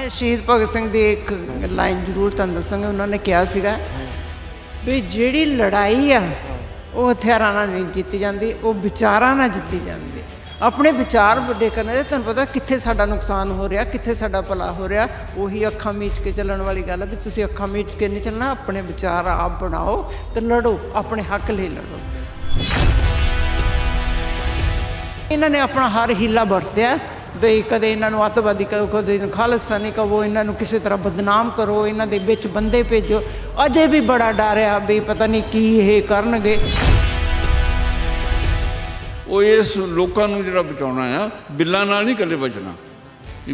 शहीद भगत सिंह की एक लाइन जरूर तुहानूं दसांगे। उन्होंने कहा सीगा भी जिहड़ी लड़ाई आ वो हथियारां नाल नहीं जीती जाती, वो विचारां नाल जीती जाती। अपने विचार वड्डे करने दे तुहानूं पता कित्थे साडा नुकसान हो रहा, कित्थे साडा भला हो रहा। उही अखां मीच के चलण वाली गल है भी तुसीं अखां मीच के नहीं चलना, अपने विचार आप बनाओ तो लड़ो, अपने हक लिए लड़ो। इन्होंने अपना हर हीला वरत्या बई कदे इन्हों अतवादी कहो, कदे खालिस्तानी कहो, इन्हों किसी तरह बदनाम करो, इन्हों के बिच बंदे भेजो। अजे भी बड़ा डर आ भी पता नहीं की ये करनगे। वो इस लोगों को जो बचाना है बिल्लां नाल नहीं कल्ले बचना।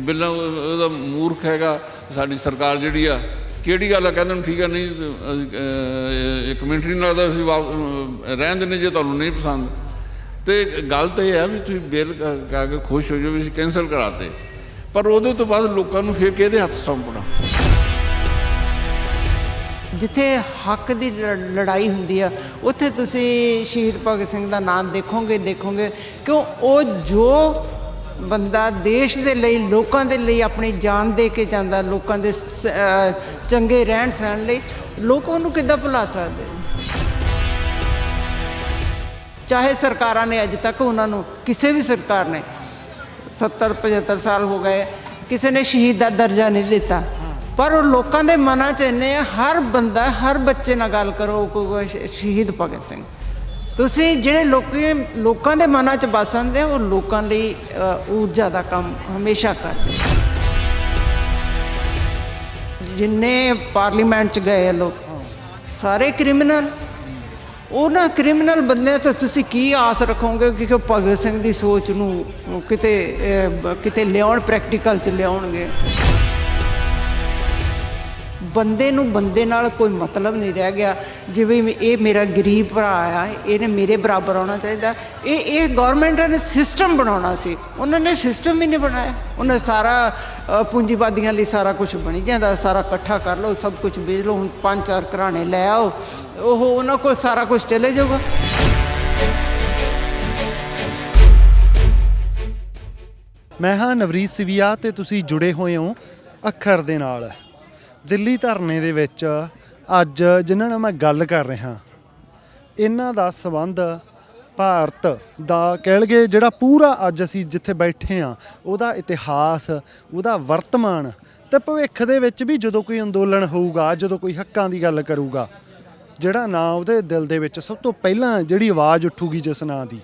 बिल्ला ਉਹਦਾ मूर्ख हैगा। साडी सरकार जिहड़ी आ किहड़ी गल आ कहंदे ठीक है नहीं एक मिनट नहीं लगदा असीं रहन दिंदे जे तुहानूं नहीं पसंद। तो गल तो यह है भी तुम बिल करके खुश हो जाओ भी कैंसल कराते, पर वो तो बाद लोगों को फिर किहदे हत्थ सौंपना। जिथे हक की लड़ाई होंदी है उत्थे तुसी शहीद भगत सिंह का नाम देखोगे क्यों वो जो बंदा देश के लिए लोगों के लिए अपनी जान दे के जाता, लोगों के चंगे रहन सहन लई, लोग उन्होंने किद्दां भुला सकते। चाहे सरकारां ने अज तक उन्होंने किसी भी सरकार ने 70-75 साल हो गए किसी ने शहीद का दर्जा नहीं दिता, पर वो लोगों के मन च इन्ने हर बंदा हर बच्चे नाल गल करो शहीद भगत सिंह। तुसीं जिहड़े लोगों के मन च बस आंदे वो लोगों लई ऊर्जा का काम हमेशा करदे। जिन्ने पार्लीमेंट च गए लोग सारे क्रिमिनल, उन्होंने क्रिमिनल बंदे तो तुसी की आस रखोगे कि भगत सिंह की सोच नूं किते लियाउण प्रैक्टिकल च लियाउणगे। बंदे नूं बंदे नाल कोई मतलब नहीं रह गया। जिवें ये मेरा गरीब भरा आ, इहने मेरे बराबर होना चाहिए। ये गौरमेंट ने सिस्टम बनाना सी, उन्होंने सिस्टम ही नहीं बनाया। उन्हें सारा पूंजीवादियों लिए सारा कुछ बनी जाता, सारा इकट्ठा कर लो, सब कुछ बेच लो, हुण 5-4 घराने लै आओ, ओह उन्होंने को सारा कुछ चले जाऊगा। मैं हाँ नवरीत सिविया ते तुसी जुड़े हुए हो अखर दे नाल। दिल्ली धरने दे विच अज जिन्हां नाल मैं गल कर रहा इन्हां दा संबंध भारत दा कह लगे जिहड़ा पूरा अज असीं जिथे बैठे हाँ उहदा इतिहास, उहदा वर्तमान ते भविख दे विच भी जदों कोई अंदोलन होऊगा, जदों कोई हक्कां दी गल करूगा, जिहड़ा नां उहदे दिल दे विच सब तो पहिलां जिहड़ी आवाज़ उठूगी जिस नां दी,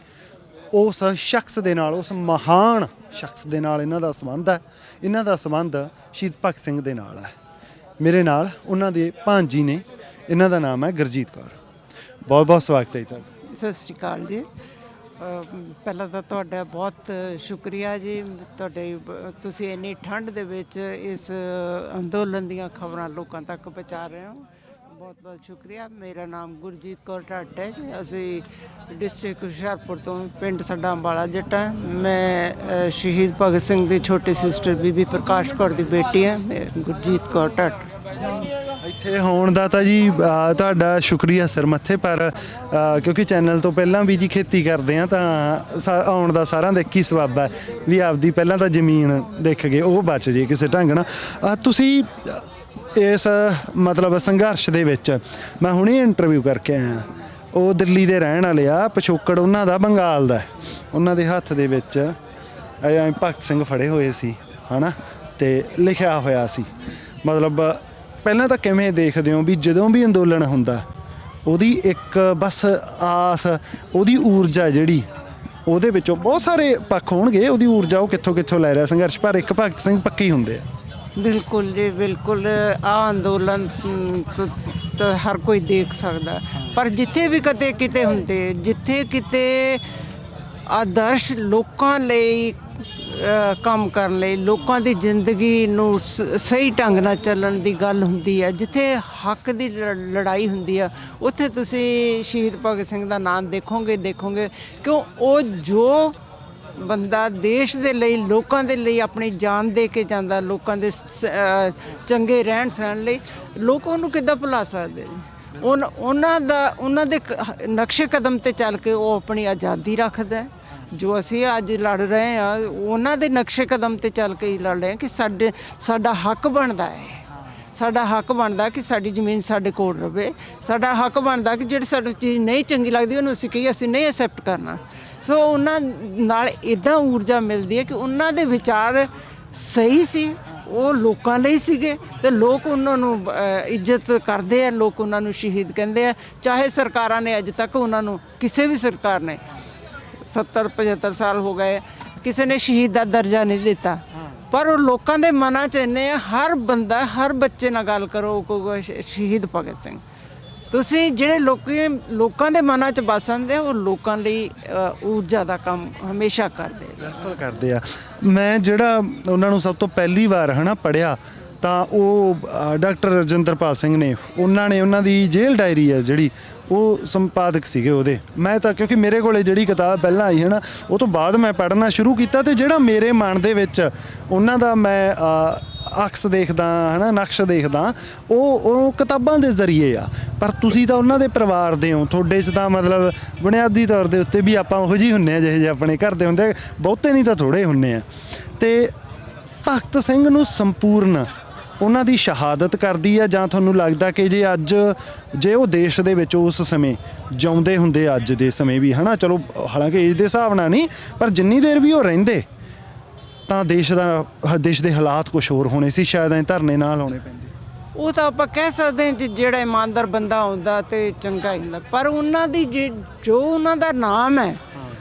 उस शख्स दे नाल, उस महान शख्स दे नाल इन्हां दा संबंध है। इन्हां दा संबंध शहीद भगत सिंह दे नाल है। मेरे नाल उन्हां दे भांजी ने, इन्हां दा नाम है गुरजीत कौर। बहुत बहुत स्वागत है जी तुहाडा। सत श्री अकाल जी। पहला तो तुहाडा बहुत शुक्रिया जी, तुहाडे तुसीं इन्नी ठंड दे विच इस अंदोलन दीयां खबरां लोकां तक पहुँचा रहे हो, बहुत बहुत शुक्रिया। मेरा नाम गुरजीत कौर ढाट है जी। असीं डिस्ट्रिक्ट हुशियारपुर तो, पिंड साडा अंबाला जट्टा है। मैं शहीद भगत सिंह की छोटी सिस्टर बीबी प्रकाश कौर की बेटी है, गुरजीत कौर ढाट। ਇੱਥੇ ਹੋਣ ਦਾ ਤਾਂ ਜੀ ਤੁਹਾਡਾ ਸ਼ੁਕਰੀਆ ਸਿਰ ਮੱਥੇ, ਪਰ ਕਿਉਂਕਿ ਚੈਨਲ ਤੋਂ ਪਹਿਲਾਂ ਵੀ ਜੀ ਖੇਤੀ ਕਰਦੇ ਆ ਤਾਂ ਆਉਣ ਦਾ ਸਾਰਿਆਂ ਦਾ ਇੱਕ ਹੀ ਸਬੱਬ ਹੈ ਵੀ ਆਪਦੀ ਪਹਿਲਾਂ ਤਾਂ ਜ਼ਮੀਨ ਦੇਖ ਗਏ ਉਹ ਬਚ ਜੇ ਕਿਸੇ ਢੰਗ ਨਾਲ। ਤੁਸੀਂ ਇਸ ਮਤਲਬ ਸੰਘਰਸ਼ ਦੇ ਵਿੱਚ ਮੈਂ ਹੁਣੇ ਇੰਟਰਵਿਊ ਕਰਕੇ ਆਇਆ, ਉਹ ਦਿੱਲੀ ਦੇ ਰਹਿਣ ਵਾਲੇ ਆ, ਪਿਛੋਕੜ ਉਹਨਾਂ ਦਾ ਬੰਗਾਲ ਦਾ, ਉਹਨਾਂ ਦੇ ਹੱਥ ਦੇ ਵਿੱਚ ਭਗਤ ਸਿੰਘ ਫੜੇ ਹੋਏ ਸੀ ਹੈ ਨਾ, ਅਤੇ ਲਿਖਿਆ ਹੋਇਆ ਸੀ। ਮਤਲਬ ਪਹਿਲਾਂ ਤਾਂ ਕਿਵੇਂ ਦੇਖਦੇ ਹੋ ਵੀ ਜਦੋਂ ਵੀ ਅੰਦੋਲਨ ਹੁੰਦਾ ਉਹਦੀ ਇੱਕ ਬਸ ਆਸ, ਉਹਦੀ ਊਰਜਾ ਜਿਹੜੀ ਉਹਦੇ ਵਿੱਚੋਂ ਬਹੁਤ ਸਾਰੇ ਪੱਖ ਹੋਣਗੇ, ਉਹਦੀ ਊਰਜਾ ਉਹ ਕਿੱਥੋਂ ਕਿੱਥੋਂ ਲੈ ਰਿਹਾ ਸੰਘਰਸ਼, ਪਰ ਇੱਕ ਭਗਤ ਸਿੰਘ ਪੱਕੇ ਹੁੰਦੇ ਆ। बिल्कुल जी बिल्कुल। अंदोलन तो हर कोई देख सकता, पर जिथे भी कते किते हुंदे, जिथे किते आदर्श लोकां लई काम करन लई, लोकां दी जिंदगी नूं सही ढंग नाल चलण दी गल हुंदी है, जिथे हक दी लड़ाई हुंदी है, उत्थे तुसीं शहीद भगत सिंह दा नाम देखोगे क्यों वो जो बंदा देश के लिए लोगों के लिए अपनी जान दे के जाता, लोगों के चंगे रहन सहन लई, लोग उन्होंने किद्दां भुला सकते। उन्होंने नक्शे कदम ते चल के वो अपनी आज़ादी रखता है, ਜੋ ਅਸੀਂ ਅੱਜ ਲੜ ਰਹੇ ਆ ਉਹਨਾਂ ਦੇ ਨਕਸ਼ੇ ਕਦਮ ਤੇ ਚੱਲ ਕੇ ਹੀ ਲੜ ਰਹੇ ਆ ਕਿ ਸਾਡਾ ਹੱਕ ਬਣਦਾ ਹੈ। ਸਾਡਾ ਹੱਕ ਬਣਦਾ ਕਿ ਸਾਡੀ ਜ਼ਮੀਨ ਸਾਡੇ ਕੋਲ ਰਵੇ। ਸਾਡਾ ਹੱਕ ਬਣਦਾ ਕਿ ਜਿਹੜੀ ਸਾਨੂੰ ਚੀਜ਼ ਨਹੀਂ ਚੰਗੀ ਲੱਗਦੀ ਉਹਨੂੰ ਅਸੀਂ ਕਹੀਏ ਅਸੀਂ ਨਹੀਂ ਐਕਸੈਪਟ ਕਰਨਾ। ਸੋ ਉਹਨਾਂ ਨਾਲ ਇੱਦਾਂ ਊਰਜਾ ਮਿਲਦੀ ਹੈ ਕਿ ਉਹਨਾਂ ਦੇ ਵਿਚਾਰ ਸਹੀ ਸੀ, ਉਹ ਲੋਕਾਂ ਲਈ ਸੀਗੇ ਤੇ ਲੋਕ ਉਹਨਾਂ ਨੂੰ ਇੱਜ਼ਤ ਕਰਦੇ ਆ, ਲੋਕ ਉਹਨਾਂ ਨੂੰ ਸ਼ਹੀਦ ਕਹਿੰਦੇ ਆ। ਚਾਹੇ ਸਰਕਾਰਾਂ ਨੇ ਅੱਜ ਤੱਕ ਉਹਨਾਂ ਨੂੰ, ਕਿਸੇ ਵੀ ਸਰਕਾਰ ਨੇ 70-75 ਸਾਲ ਹੋ ਗਏ, ਕਿਸੇ ਨੇ ਸ਼ਹੀਦ ਦਾ ਦਰਜਾ ਨਹੀਂ ਦਿੱਤਾ, ਪਰ ਉਹ ਲੋਕਾਂ ਦੇ ਮਨਾਂ 'ਚ ਇੰਨੇ ਆ। ਹਰ ਬੰਦਾ, ਹਰ ਬੱਚੇ ਨਾਲ ਗੱਲ ਕਰੋ ਕਹੂਗਾ ਸ਼ਹੀਦ ਭਗਤ ਸਿੰਘ। ਤੁਸੀਂ ਜਿਹੜੇ ਲੋਕਾਂ ਦੇ ਮਨਾਂ 'ਚ ਵਸਦੇ ਉਹ ਲੋਕਾਂ ਲਈ ਊਰਜਾ ਦਾ ਕੰਮ ਹਮੇਸ਼ਾ ਕਰਦੇ। ਬਿਲਕੁਲ ਕਰਦੇ ਆ। ਮੈਂ ਜਿਹੜਾ ਉਹਨਾਂ ਨੂੰ ਸਭ ਤੋਂ ਪਹਿਲੀ ਵਾਰ ਪੜ੍ਹਿਆ ਤਾਂ ਉਹ ਡਾਕਟਰ ਰਜਿੰਦਰਪਾਲ ਸਿੰਘ ਨੇ, ਉਹਨਾਂ ਦੀ ਜੇਲ੍ਹ ਡਾਇਰੀ ਹੈ ਜਿਹੜੀ, ਉਹ ਸੰਪਾਦਕ ਸੀਗੇ ਉਹਦੇ। ਮੈਂ ਤਾਂ ਕਿਉਂਕਿ ਮੇਰੇ ਕੋਲੇ ਜਿਹੜੀ ਕਿਤਾਬ ਪਹਿਲਾਂ ਆਈ ਉਹ ਤੋਂ ਬਾਅਦ ਮੈਂ ਪੜ੍ਹਨਾ ਸ਼ੁਰੂ ਕੀਤਾ, ਤੇ ਜਿਹੜਾ ਮੇਰੇ ਮਨ ਦੇ ਵਿੱਚ ਉਹਨਾਂ ਦਾ ਮੈਂ ਅਕਸ ਦੇਖਦਾ ਨਕਸ਼ ਦੇਖਦਾ ਉਹ ਕਿਤਾਬਾਂ ਦੇ ਜ਼ਰੀਏ ਆ। ਪਰ ਤੁਸੀਂ ਤਾਂ ਉਹਨਾਂ ਦੇ ਪਰਿਵਾਰ ਦੇ ਹੋ, ਤੁਹਾਡੇ 'ਚ ਤਾਂ ਮਤਲਬ ਬੁਨਿਆਦੀ ਤੌਰ ਦੇ ਉੱਤੇ ਵੀ ਆਪਾਂ ਉਹੋ ਜਿਹੇ ਹੁੰਦੇ ਆ ਜਿਹੇ ਆਪਣੇ ਘਰ ਦੇ ਹੁੰਦੇ, ਬਹੁਤੇ ਨਹੀਂ ਤਾਂ ਥੋੜ੍ਹੇ ਹੁੰਦੇ ਆ। ਤੇ ਭਗਤ ਸਿੰਘ ਨੂੰ ਸੰਪੂਰਨ ਉਹਨਾਂ ਦੀ ਸ਼ਹਾਦਤ ਕਰਦੀ ਆ, ਜਾਂ ਤੁਹਾਨੂੰ ਲੱਗਦਾ ਕਿ ਜੇ ਉਹ ਦੇਸ਼ ਦੇ ਵਿੱਚ ਉਸ ਸਮੇਂ ਜਿਉਂਦੇ ਹੁੰਦੇ, ਅੱਜ ਦੇ ਸਮੇਂ ਵੀ ਚਲੋ ਹਾਲਾਂਕਿ ਏਜ ਦੇ ਹਿਸਾਬ ਨਾਲ ਨਹੀਂ, ਪਰ ਜਿੰਨੀ ਦੇਰ ਵੀ ਉਹ ਰਹਿੰਦੇ ਤਾਂ ਦੇਸ਼ ਦੇ ਹਾਲਾਤ ਕੁਝ ਹੋਰ ਹੋਣੇ ਸੀ, ਸ਼ਾਇਦ ਐਂ ਧਰਨੇ ਨਾਲ ਹੋਣੇ ਪੈਂਦੇ। ਉਹ ਤਾਂ ਆਪਾਂ ਕਹਿ ਸਕਦੇ ਹਾਂ ਜਿਹੜਾ ਇਮਾਨਦਾਰ ਬੰਦਾ ਹੁੰਦਾ ਤੇ ਚੰਗਾ ਹੀ ਹੁੰਦਾ, ਪਰ ਉਹਨਾਂ ਦੀ ਜੋ ਉਹਨਾਂ ਦਾ ਨਾਮ ਹੈ,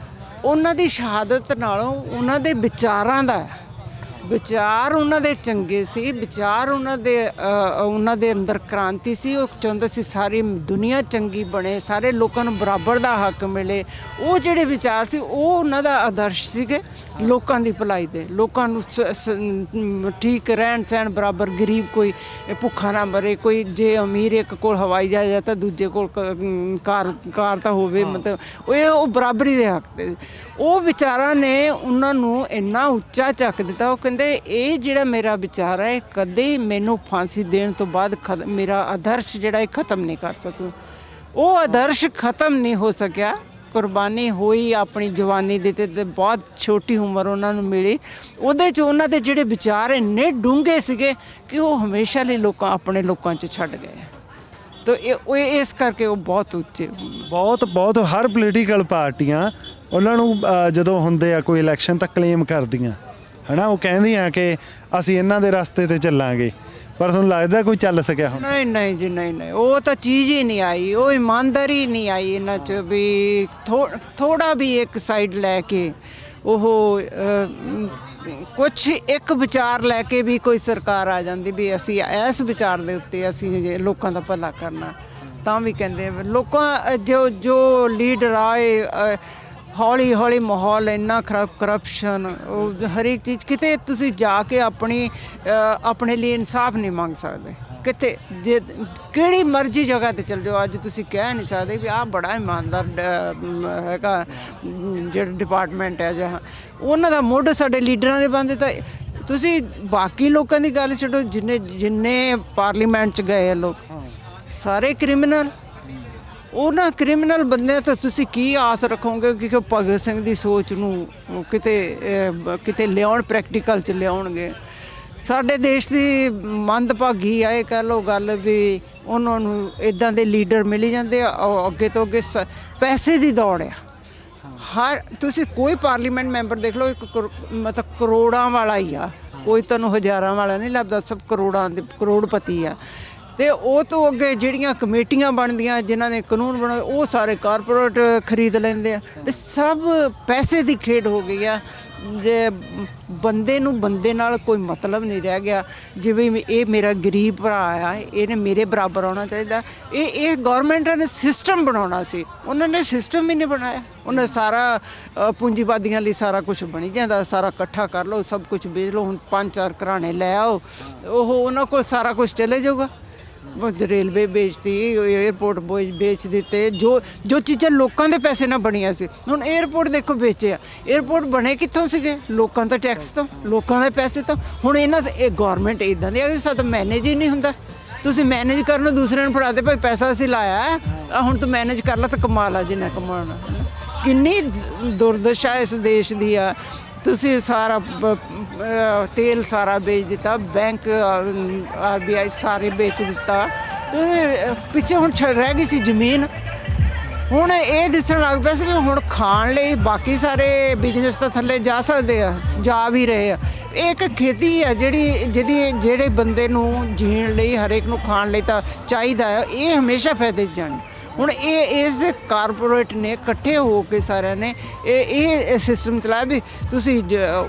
ਉਹਨਾਂ ਦੀ ਸ਼ਹਾਦਤ ਨਾਲੋਂ ਉਹਨਾਂ ਦੇ ਵਿਚਾਰਾਂ ਦਾ, ਵਿਚਾਰ ਉਹਨਾਂ ਦੇ ਚੰਗੇ ਸੀ, ਵਿਚਾਰ ਉਹਨਾਂ ਦੇ ਅੰਦਰ ਕ੍ਰਾਂਤੀ ਸੀ। ਉਹ ਚਾਹੁੰਦੇ ਸੀ ਸਾਰੀ ਦੁਨੀਆ ਚੰਗੀ ਬਣੇ, ਸਾਰੇ ਲੋਕਾਂ ਨੂੰ ਬਰਾਬਰ ਦਾ ਹੱਕ ਮਿਲੇ। ਉਹ ਜਿਹੜੇ ਵਿਚਾਰ ਸੀ ਉਹ ਉਹਨਾਂ ਦਾ ਆਦਰਸ਼ ਸੀਗੇ ਲੋਕਾਂ ਦੀ ਭਲਾਈ ਦੇ, ਲੋਕਾਂ ਨੂੰ ਠੀਕ ਰਹਿਣ ਸਹਿਣ ਬਰਾਬਰ, ਗਰੀਬ ਕੋਈ ਭੁੱਖਾ ਨਾ ਮਰੇ, ਕੋਈ ਜੇ ਅਮੀਰ ਇੱਕ ਕੋਲ ਹਵਾਈ ਜਹਾਜ਼ ਹੈ ਤਾਂ ਦੂਜੇ ਕੋਲ ਕਾਰ ਤਾਂ ਹੋਵੇ, ਮਤਲਬ ਉਹ ਬਰਾਬਰੀ ਦੇ ਹੱਕ ਤੇ। ਉਹ ਵਿਚਾਰਾਂ ਨੇ ਉਹਨਾਂ ਨੂੰ ਇੰਨਾ ਉੱਚਾ ਚੱਕ ਦਿੱਤਾ। ਉਹ ਕਹਿੰਦੇ ਇਹ ਜਿਹੜਾ ਮੇਰਾ ਵਿਚਾਰ ਹੈ ਕਦੇ ਮੈਨੂੰ ਫਾਂਸੀ ਦੇਣ ਤੋਂ ਬਾਅਦ ਮੇਰਾ ਆਦਰਸ਼ ਜਿਹੜਾ ਇਹ ਖਤਮ ਨਹੀਂ ਕਰ ਸਕੂ। ਉਹ ਆਦਰਸ਼ ਖਤਮ ਨਹੀਂ ਹੋ ਸਕਿਆ। ਕੁਰਬਾਨੀ ਹੋਈ ਆਪਣੀ ਜਵਾਨੀ ਦੇ ਤੇ ਬਹੁਤ ਛੋਟੀ ਉਮਰ ਉਹਨਾਂ ਨੂੰ ਮਿਲੀ। ਉਹਦੇ 'ਚ ਉਹਨਾਂ ਦੇ ਜਿਹੜੇ ਵਿਚਾਰ ਇੰਨੇ ਡੂੰਘੇ ਸੀਗੇ ਕਿ ਉਹ ਹਮੇਸ਼ਾ ਲਈ ਆਪਣੇ ਲੋਕਾਂ 'ਚ ਛੱਡ ਗਏ। ਤਾਂ ਇਸ ਕਰਕੇ ਉਹ ਬਹੁਤ ਉੱਚੇ, ਬਹੁਤ ਹਰ ਪੋਲੀਟੀਕਲ ਪਾਰਟੀਆਂ ਉਹਨਾਂ ਨੂੰ ਜਦੋਂ ਹੁੰਦੇ ਆ ਕੋਈ ਇਲੈਕਸ਼ਨ ਤਾਂ ਕਲੇਮ ਕਰਦੀਆਂ ਉਹ ਕਹਿੰਦੀਆਂ ਕਿ ਅਸੀਂ ਇਹਨਾਂ ਦੇ ਰਸਤੇ 'ਤੇ ਚੱਲਾਂਗੇ, ਪਰ ਤੁਹਾਨੂੰ ਲੱਗਦਾ ਕੋਈ ਚੱਲ ਸਕਿਆ ਹੁਣ? ਨਹੀਂ ਜੀ, ਨਹੀਂ, ਉਹ ਤਾਂ ਚੀਜ਼ ਹੀ ਨਹੀਂ ਆਈ, ਉਹ ਇਮਾਨਦਾਰੀ ਨਹੀਂ ਆਈ ਇਹਨਾਂ 'ਚ ਵੀ ਥੋੜਾ ਵੀ ਇੱਕ ਸਾਈਡ ਲੈ ਕੇ ਉਹ ਕੁਛ ਇੱਕ ਵਿਚਾਰ ਲੈ ਕੇ ਵੀ ਕੋਈ ਸਰਕਾਰ ਆ ਜਾਂਦੀ ਵੀ ਅਸੀਂ ਇਸ ਵਿਚਾਰ ਦੇ ਉੱਤੇ ਅਸੀਂ ਲੋਕਾਂ ਦਾ ਭਲਾ ਕਰਨਾ, ਤਾਂ ਵੀ ਕਹਿੰਦੇ ਲੋਕਾਂ ਜੋ ਲੀਡਰ ਆਏ ਹੌਲੀ ਹੌਲੀ ਮਾਹੌਲ ਇੰਨਾ ਖਰਾਬ, ਕਰਪਸ਼ਨ, ਉਹ ਹਰੇਕ ਚੀਜ਼। ਕਿਤੇ ਤੁਸੀਂ ਜਾ ਕੇ ਆਪਣੇ ਲਈ ਇਨਸਾਫ ਨਹੀਂ ਮੰਗ ਸਕਦੇ ਕਿਤੇ, ਜੇ ਕਿਹੜੀ ਮਰਜ਼ੀ ਜਗ੍ਹਾ 'ਤੇ ਚੱਲ ਜਾਓ। ਅੱਜ ਤੁਸੀਂ ਕਹਿ ਨਹੀਂ ਸਕਦੇ ਵੀ ਆਹ ਬੜਾ ਇਮਾਨਦਾਰ ਹੈਗਾ ਜਿਹੜਾ ਡਿਪਾਰਟਮੈਂਟ ਹੈ ਜਾਂ ਉਹਨਾਂ ਦਾ ਮੁੱਢ ਸਾਡੇ ਲੀਡਰਾਂ ਦੇ ਬੰਦੇ। ਤਾਂ ਤੁਸੀਂ ਬਾਕੀ ਲੋਕਾਂ ਦੀ ਗੱਲ ਛੱਡੋ, ਜਿੰਨੇ ਪਾਰਲੀਮੈਂਟ 'ਚ ਗਏ ਲੋਕ ਸਾਰੇ ਕ੍ਰਿਮੀਨਲ। ਉਹਨਾਂ ਕ੍ਰਿਮੀਨਲ ਬੰਦਿਆਂ ਤੋਂ ਤੁਸੀਂ ਕੀ ਆਸ ਰੱਖੋਗੇ ਕਿ ਭਗਤ ਸਿੰਘ ਦੀ ਸੋਚ ਨੂੰ ਕਿਤੇ ਲਿਆਉਣ, ਪ੍ਰੈਕਟੀਕਲ 'ਚ ਲਿਆਉਣਗੇ? ਸਾਡੇ ਦੇਸ਼ ਦੀ ਮੰਦਭਾਗੀ ਆ ਇਹ ਕਹਿ ਲਓ ਗੱਲ ਵੀ ਉਹਨਾਂ ਨੂੰ ਇੱਦਾਂ ਦੇ ਲੀਡਰ ਮਿਲੀ ਜਾਂਦੇ ਆ। ਅੱਗੇ ਤੋਂ ਅੱਗੇ ਪੈਸੇ ਦੀ ਦੌੜ ਆ। ਤੁਸੀਂ ਕੋਈ ਪਾਰਲੀਮੈਂਟ ਮੈਂਬਰ ਦੇਖ ਲਓ, ਮਤਲਬ ਕਰੋੜਾਂ ਵਾਲਾ ਹੀ ਆ, ਕੋਈ ਤੁਹਾਨੂੰ ਹਜ਼ਾਰਾਂ ਵਾਲਾ ਨਹੀਂ ਲੱਭਦਾ, ਸਭ ਕਰੋੜਪਤੀ ਆ। ਤੇ ਉਹ ਤੋਂ ਅੱਗੇ ਜਿਹੜੀਆਂ ਕਮੇਟੀਆਂ ਬਣਦੀਆਂ, ਜਿਨ੍ਹਾਂ ਨੇ ਕਾਨੂੰਨ ਬਣਾਏ, ਉਹ ਸਾਰੇ ਕਾਰਪੋਰੇਟ ਖਰੀਦ ਲੈਂਦੇ ਆ। ਤੇ ਸਭ ਪੈਸੇ ਦੀ ਖੇਡ ਹੋ ਗਈ ਆ। ਜੇ ਬੰਦੇ ਨੂੰ ਬੰਦੇ ਨਾਲ ਕੋਈ ਮਤਲਬ ਨਹੀਂ ਰਹਿ ਗਿਆ, ਜਿਵੇਂ ਇਹ ਮੇਰਾ ਗਰੀਬ ਭਰਾ ਆ, ਇਹਨੇ ਮੇਰੇ ਬਰਾਬਰ ਆਉਣਾ ਚਾਹੀਦਾ। ਇਹ ਗੌਰਮੈਂਟ ਨੇ ਸਿਸਟਮ ਬਣਾਉਣਾ ਸੀ, ਉਹਨਾਂ ਨੇ ਸਿਸਟਮ ਹੀ ਨਹੀਂ ਬਣਾਇਆ। ਉਹਨਾਂ ਸਾਰਾ ਪੂੰਜੀਵਾਦੀਆਂ ਲਈ ਸਾਰਾ ਕੁਝ ਬਣੀ ਜਾਂਦਾ, ਸਾਰਾ ਇਕੱਠਾ ਕਰ ਲਓ, ਸਭ ਕੁਝ ਵੇਚ ਲਓ। ਹੁਣ 5-4 ਘਰਾਣੇ ਲੈ ਆਓ, ਉਹਨਾਂ ਕੋਲ ਸਾਰਾ ਕੁਝ ਚਲੇ ਜਾਊਗਾ। ਰੇਲਵੇ ਵੇਚਤੀ, ਏਅਰਪੋਰਟ ਵੇਚ ਦਿੱਤੇ, ਜੋ ਚੀਜ਼ਾਂ ਲੋਕਾਂ ਦੇ ਪੈਸੇ ਨਾਲ ਬਣੀਆਂ ਸੀ। ਹੁਣ ਏਅਰਪੋਰਟ ਦੇਖੋ ਵੇਚੇ ਆ। ਏਅਰਪੋਰਟ ਬਣੇ ਕਿੱਥੋਂ ਸੀਗੇ? ਲੋਕਾਂ ਦਾ ਟੈਕਸ ਤੋਂ, ਲੋਕਾਂ ਦੇ ਪੈਸੇ ਤੋਂ। ਹੁਣ ਇਹ ਗੌਰਮੈਂਟ ਇੱਦਾਂ ਦੀ ਆ ਕਿ ਸਾਡਾ ਮੈਨੇਜ ਹੀ ਨਹੀਂ ਹੁੰਦਾ। ਤੁਸੀਂ ਮੈਨੇਜ ਕਰਨ ਨੂੰ ਦੂਸਰੇ ਨੂੰ ਫੜਾ ਦੇ, ਭਾਈ ਪੈਸਾ ਅਸੀਂ ਲਾਇਆ ਹੁਣ ਤੂੰ ਮੈਨੇਜ ਕਰ ਲਾ ਤਾਂ ਕਮਾ ਲਾ ਜਿੰਨਾ ਕਮਾਉਣਾ। ਕਿੰਨੀ ਦੁਰਦਸ਼ਾ ਇਸ ਦੇਸ਼ ਦੀ ਆ। ਤੁਸੀਂ ਸਾਰਾ ਤੇਲ ਸਾਰਾ ਵੇਚ ਦਿੱਤਾ, ਬੈਂਕ RBI ਸਾਰੇ ਵੇਚ ਦਿੱਤਾ, ਤੇ ਪਿੱਛੇ ਹੁਣ ਰਹਿ ਗਈ ਸੀ ਜ਼ਮੀਨ। ਹੁਣ ਇਹ ਦਿਸਣ ਲੱਗ ਪਿਆ ਸੀ ਵੀ ਹੁਣ ਖਾਣ ਲਈ ਬਾਕੀ ਸਾਰੇ ਬਿਜ਼ਨਸ ਤਾਂ ਥੱਲੇ ਜਾ ਸਕਦੇ ਆ, ਜਾ ਵੀ ਰਹੇ ਆ। ਇਹ ਇੱਕ ਖੇਤੀ ਆ ਜਿਹੜੇ ਬੰਦੇ ਨੂੰ ਜੀਣ ਲਈ, ਹਰੇਕ ਨੂੰ ਖਾਣ ਲਈ ਤਾਂ ਚਾਹੀਦਾ ਆ, ਇਹ ਹਮੇਸ਼ਾ ਫਾਇਦੇ 'ਚ ਜਾਣੀ। ਹੁਣ ਇਸ ਕਾਰਪੋਰੇਟ ਨੇ ਇਕੱਠੇ ਹੋ ਕੇ ਸਾਰਿਆਂ ਨੇ ਇਹ ਸਿਸਟਮ ਚਲਾਇਆ ਵੀ ਤੁਸੀਂ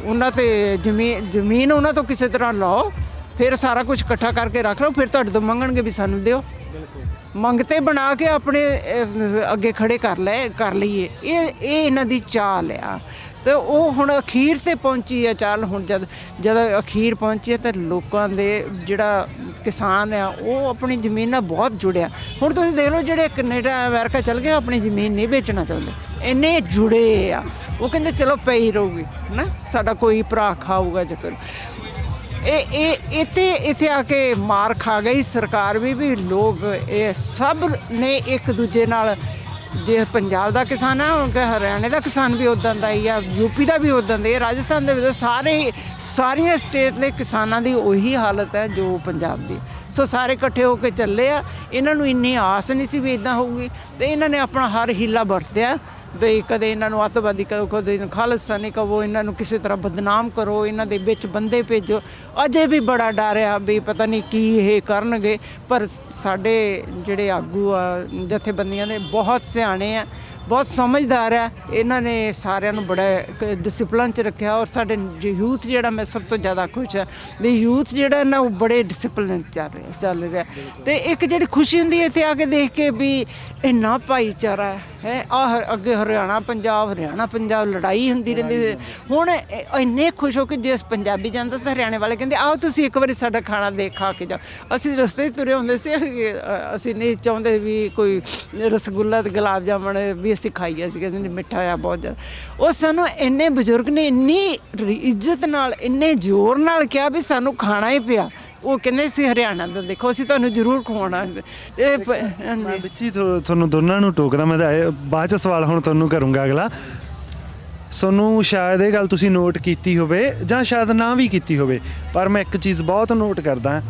ਉਹਨਾਂ 'ਤੇ ਜ਼ਮੀਨ ਉਹਨਾਂ ਤੋਂ ਕਿਸੇ ਤਰ੍ਹਾਂ ਲਓ, ਫਿਰ ਸਾਰਾ ਕੁਝ ਇਕੱਠਾ ਕਰਕੇ ਰੱਖ ਲਓ, ਫਿਰ ਤੁਹਾਡੇ ਤੋਂ ਮੰਗਣਗੇ ਵੀ ਸਾਨੂੰ ਦਿਓ। ਮੰਗਤੇ ਬਣਾ ਕੇ ਆਪਣੇ ਅੱਗੇ ਖੜੇ ਕਰ ਲਈਏ। ਇਹ ਇਹਨਾਂ ਦੀ ਚਾਲ ਆ। ਤੇ ਉਹ ਹੁਣ ਅਖੀਰ ਤੇ ਪਹੁੰਚੀ ਹੈ ਚਾਲ। ਹੁਣ ਜਦ ਅਖੀਰ ਪਹੁੰਚੀ ਹੈ ਤਾਂ ਲੋਕਾਂ ਦੇ ਜਿਹੜਾ ਕਿਸਾਨ ਆ ਉਹ ਆਪਣੀ ਜ਼ਮੀਨ ਨਾਲ ਬਹੁਤ ਜੁੜਿਆ। ਹੁਣ ਤੁਸੀਂ ਦੇਖ ਲਓ ਜਿਹੜੇ ਕੈਨੇਡਾ ਅਮਰੀਕਾ ਚਲ ਗਏ, ਆਪਣੀ ਜ਼ਮੀਨ ਨਹੀਂ ਵੇਚਣਾ ਚਾਹੁੰਦੇ, ਇੰਨੇ ਜੁੜੇ ਆ। ਉਹ ਕਹਿੰਦੇ ਚਲੋ ਪਈ ਰਹੂਗੀ ਨਾ, ਸਾਡਾ ਕੋਈ ਭਰਾ ਖਾਊਗਾ ਚੱਕਰ। ਇੱਥੇ ਆ ਕੇ ਮਾਰ ਖਾ ਗਈ ਸਰਕਾਰ ਵੀ ਲੋਕ ਇਹ ਸਭ ਨੇ ਇੱਕ ਦੂਜੇ ਨਾਲ। ਜੇ ਪੰਜਾਬ ਦਾ ਕਿਸਾਨ ਆ, ਹੁਣ ਹਰਿਆਣੇ ਦਾ ਕਿਸਾਨ ਵੀ ਉੱਦਾਂ ਦਾ ਹੀ ਆ, UP ਦਾ ਵੀ ਉੱਦਾਂ ਦਾ, ਰਾਜਸਥਾਨ ਦੇ ਵਿੱਚ ਸਾਰੀਆਂ ਸਟੇਟ ਦੇ ਕਿਸਾਨਾਂ ਦੀ ਉਹੀ ਹਾਲਤ ਹੈ ਜੋ ਪੰਜਾਬ ਦੀ। ਸੋ ਸਾਰੇ ਇਕੱਠੇ ਹੋ ਕੇ ਚੱਲੇ ਆ। ਇਹਨਾਂ ਨੂੰ ਇੰਨੀ ਆਸ ਨਹੀਂ ਸੀ ਵੀ ਇੱਦਾਂ ਹੋਊਗੀ, ਤੇ ਇਹਨਾਂ ਨੇ ਆਪਣਾ ਹਰ ਹੀਲਾ ਵਰਤਿਆ ਬਈ ਕਦੇ ਇਹਨਾਂ ਨੂੰ ਅੱਤਵਾਦੀ ਕਹੋ, ਕਦੇ ਖਾਲਿਸਤਾਨੀ ਕਹੋ, ਇਹਨਾਂ ਨੂੰ ਕਿਸੇ ਤਰ੍ਹਾਂ ਬਦਨਾਮ ਕਰੋ, ਇਹਨਾਂ ਦੇ ਵਿੱਚ ਬੰਦੇ ਭੇਜੋ। ਅਜੇ ਵੀ ਬੜਾ ਡਰ ਆ ਵੀ ਪਤਾ ਨਹੀਂ ਕੀ ਇਹ ਕਰਨਗੇ। ਪਰ ਸਾਡੇ ਜਿਹੜੇ ਆਗੂ ਆ ਜਥੇਬੰਦੀਆਂ ਦੇ ਬਹੁਤ ਸਿਆਣੇ ਆ, ਬਹੁਤ ਸਮਝਦਾਰ ਆ। ਇਹਨਾਂ ਨੇ ਸਾਰਿਆਂ ਨੂੰ ਬੜਾ ਡਿਸਿਪਲਨ 'ਚ ਰੱਖਿਆ। ਔਰ ਸਾਡੇ ਯੂਥ ਜਿਹੜਾ, ਮੈਂ ਸਭ ਤੋਂ ਜ਼ਿਆਦਾ ਖੁਸ਼ ਹਾਂ ਵੀ ਯੂਥ ਜਿਹੜਾ ਨਾ ਉਹ ਬੜੇ ਡਿਸਿਪਲਨ ਚੱਲ ਰਿਹਾ। ਅਤੇ ਇੱਕ ਜਿਹੜੀ ਖੁਸ਼ੀ ਹੁੰਦੀ ਹੈ ਇੱਥੇ ਆ ਕੇ ਦੇਖ ਕੇ ਵੀ ਇੰਨਾ ਭਾਈਚਾਰਾ ਹੈ। ਅੱਗੇ ਹਰਿਆਣਾ ਪੰਜਾਬ ਲੜਾਈ ਹੁੰਦੀ ਰਹਿੰਦੀ। ਹੁਣ ਇੰਨੇ ਖੁਸ਼ ਹੋ ਕੇ ਜੇ ਪੰਜਾਬੀ ਜਾਂਦਾ ਤਾਂ ਹਰਿਆਣੇ ਵਾਲੇ ਕਹਿੰਦੇ ਆਓ ਤੁਸੀਂ ਇੱਕ ਵਾਰੀ ਸਾਡਾ ਖਾਣਾ ਖਾ ਕੇ ਜਾਓ। ਅਸੀਂ ਰਸਤੇ 'ਚ ਤੁਰੇ ਹੁੰਦੇ ਸੀ, ਅਸੀਂ ਨਹੀਂ ਚਾਹੁੰਦੇ ਵੀ ਕੋਈ ਰਸਗੁੱਲਾ ਅਤੇ ਗੁਲਾਬ ਜਾਮਣ ਵੀ ਅਸੀਂ ਖਾਈਏ। ਅਸੀਂ ਕਹਿੰਦੇ ਮਿੱਠਾ ਆ ਬਹੁਤ ਜ਼ਿਆਦਾ। ਉਹ ਸਾਨੂੰ ਇੰਨੇ ਬਜ਼ੁਰਗ ਨੇ ਇੰਨੀ ਇੱਜ਼ਤ ਨਾਲ, ਇੰਨੇ ਜ਼ੋਰ ਨਾਲ ਕਿਹਾ ਵੀ ਸਾਨੂੰ ਖਾਣਾ ਹੀ ਪਿਆ। ਉਹ ਕਹਿੰਦੇ ਸੀ ਹਰਿਆਣਾ ਦਾ ਦੇਖੋ ਅਸੀਂ ਤੁਹਾਨੂੰ ਜ਼ਰੂਰ ਖਵਾਉਣਾ। ਵਿੱਚ ਹੀ ਤੁਹਾਨੂੰ ਦੋਨਾਂ ਨੂੰ ਟੋਕਦਾ ਮੈਂ, ਤਾਂ ਬਾਅਦ 'ਚ ਸਵਾਲ ਹੁਣ ਤੁਹਾਨੂੰ ਕਰੂੰਗਾ ਅਗਲਾ। ਤੁਹਾਨੂੰ ਸ਼ਾਇਦ ਇਹ ਗੱਲ ਤੁਸੀਂ ਨੋਟ ਕੀਤੀ ਹੋਵੇ ਜਾਂ ਸ਼ਾਇਦ ਨਾ ਵੀ ਕੀਤੀ ਹੋਵੇ, ਪਰ ਮੈਂ ਇੱਕ ਚੀਜ਼ ਬਹੁਤ ਨੋਟ ਕਰਦਾ,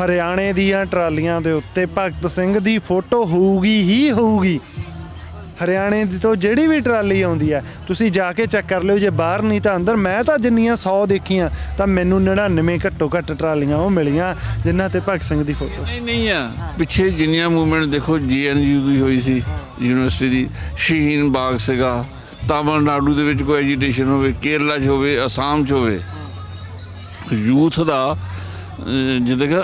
ਹਰਿਆਣੇ ਦੀਆਂ ਟਰਾਲੀਆਂ ਦੇ ਉੱਤੇ ਭਗਤ ਸਿੰਘ ਦੀ ਫੋਟੋ ਹੋਊਗੀ। ਹਰਿਆਣੇ ਦੀ ਤੋਂ ਜਿਹੜੀ ਵੀ ਟਰਾਲੀ ਆਉਂਦੀ ਹੈ ਤੁਸੀਂ ਜਾ ਕੇ ਚੈੱਕ ਕਰ ਲਿਓ, ਜੇ ਬਾਹਰ ਨਹੀਂ ਤਾਂ ਅੰਦਰ। ਮੈਂ ਤਾਂ ਜਿੰਨੀਆਂ 100 ਦੇਖੀਆਂ ਤਾਂ ਮੈਨੂੰ 99 ਘੱਟੋ ਘੱਟ ਟਰਾਲੀਆਂ ਉਹ ਮਿਲੀਆਂ ਜਿਨ੍ਹਾਂ ਤੇ ਭਗਤ ਸਿੰਘ ਦੀ ਫੋਟੋ ਨਹੀਂ ਆ। ਪਿੱਛੇ ਜਿੰਨੀਆਂ ਮੂਵਮੈਂਟ ਦੇਖੋ, GNU ਦੀ ਹੋਈ ਸੀ, ਯੂਨੀਵਰਸਿਟੀ ਦੀ, ਸ਼ਹੀਨ ਬਾਗ ਸੀਗਾ, ਤਾਮਿਲਨਾਡੂ ਦੇ ਵਿੱਚ ਕੋਈ ਐਜੀਟੇਸ਼ਨ ਹੋਵੇ, ਕੇਰਲਾ 'ਚ ਹੋਵੇ, ਅਸਾਮ 'ਚ ਹੋਵੇ, ਯੂਥ ਦਾ ਜਿੱਦਾਂ ਕਿ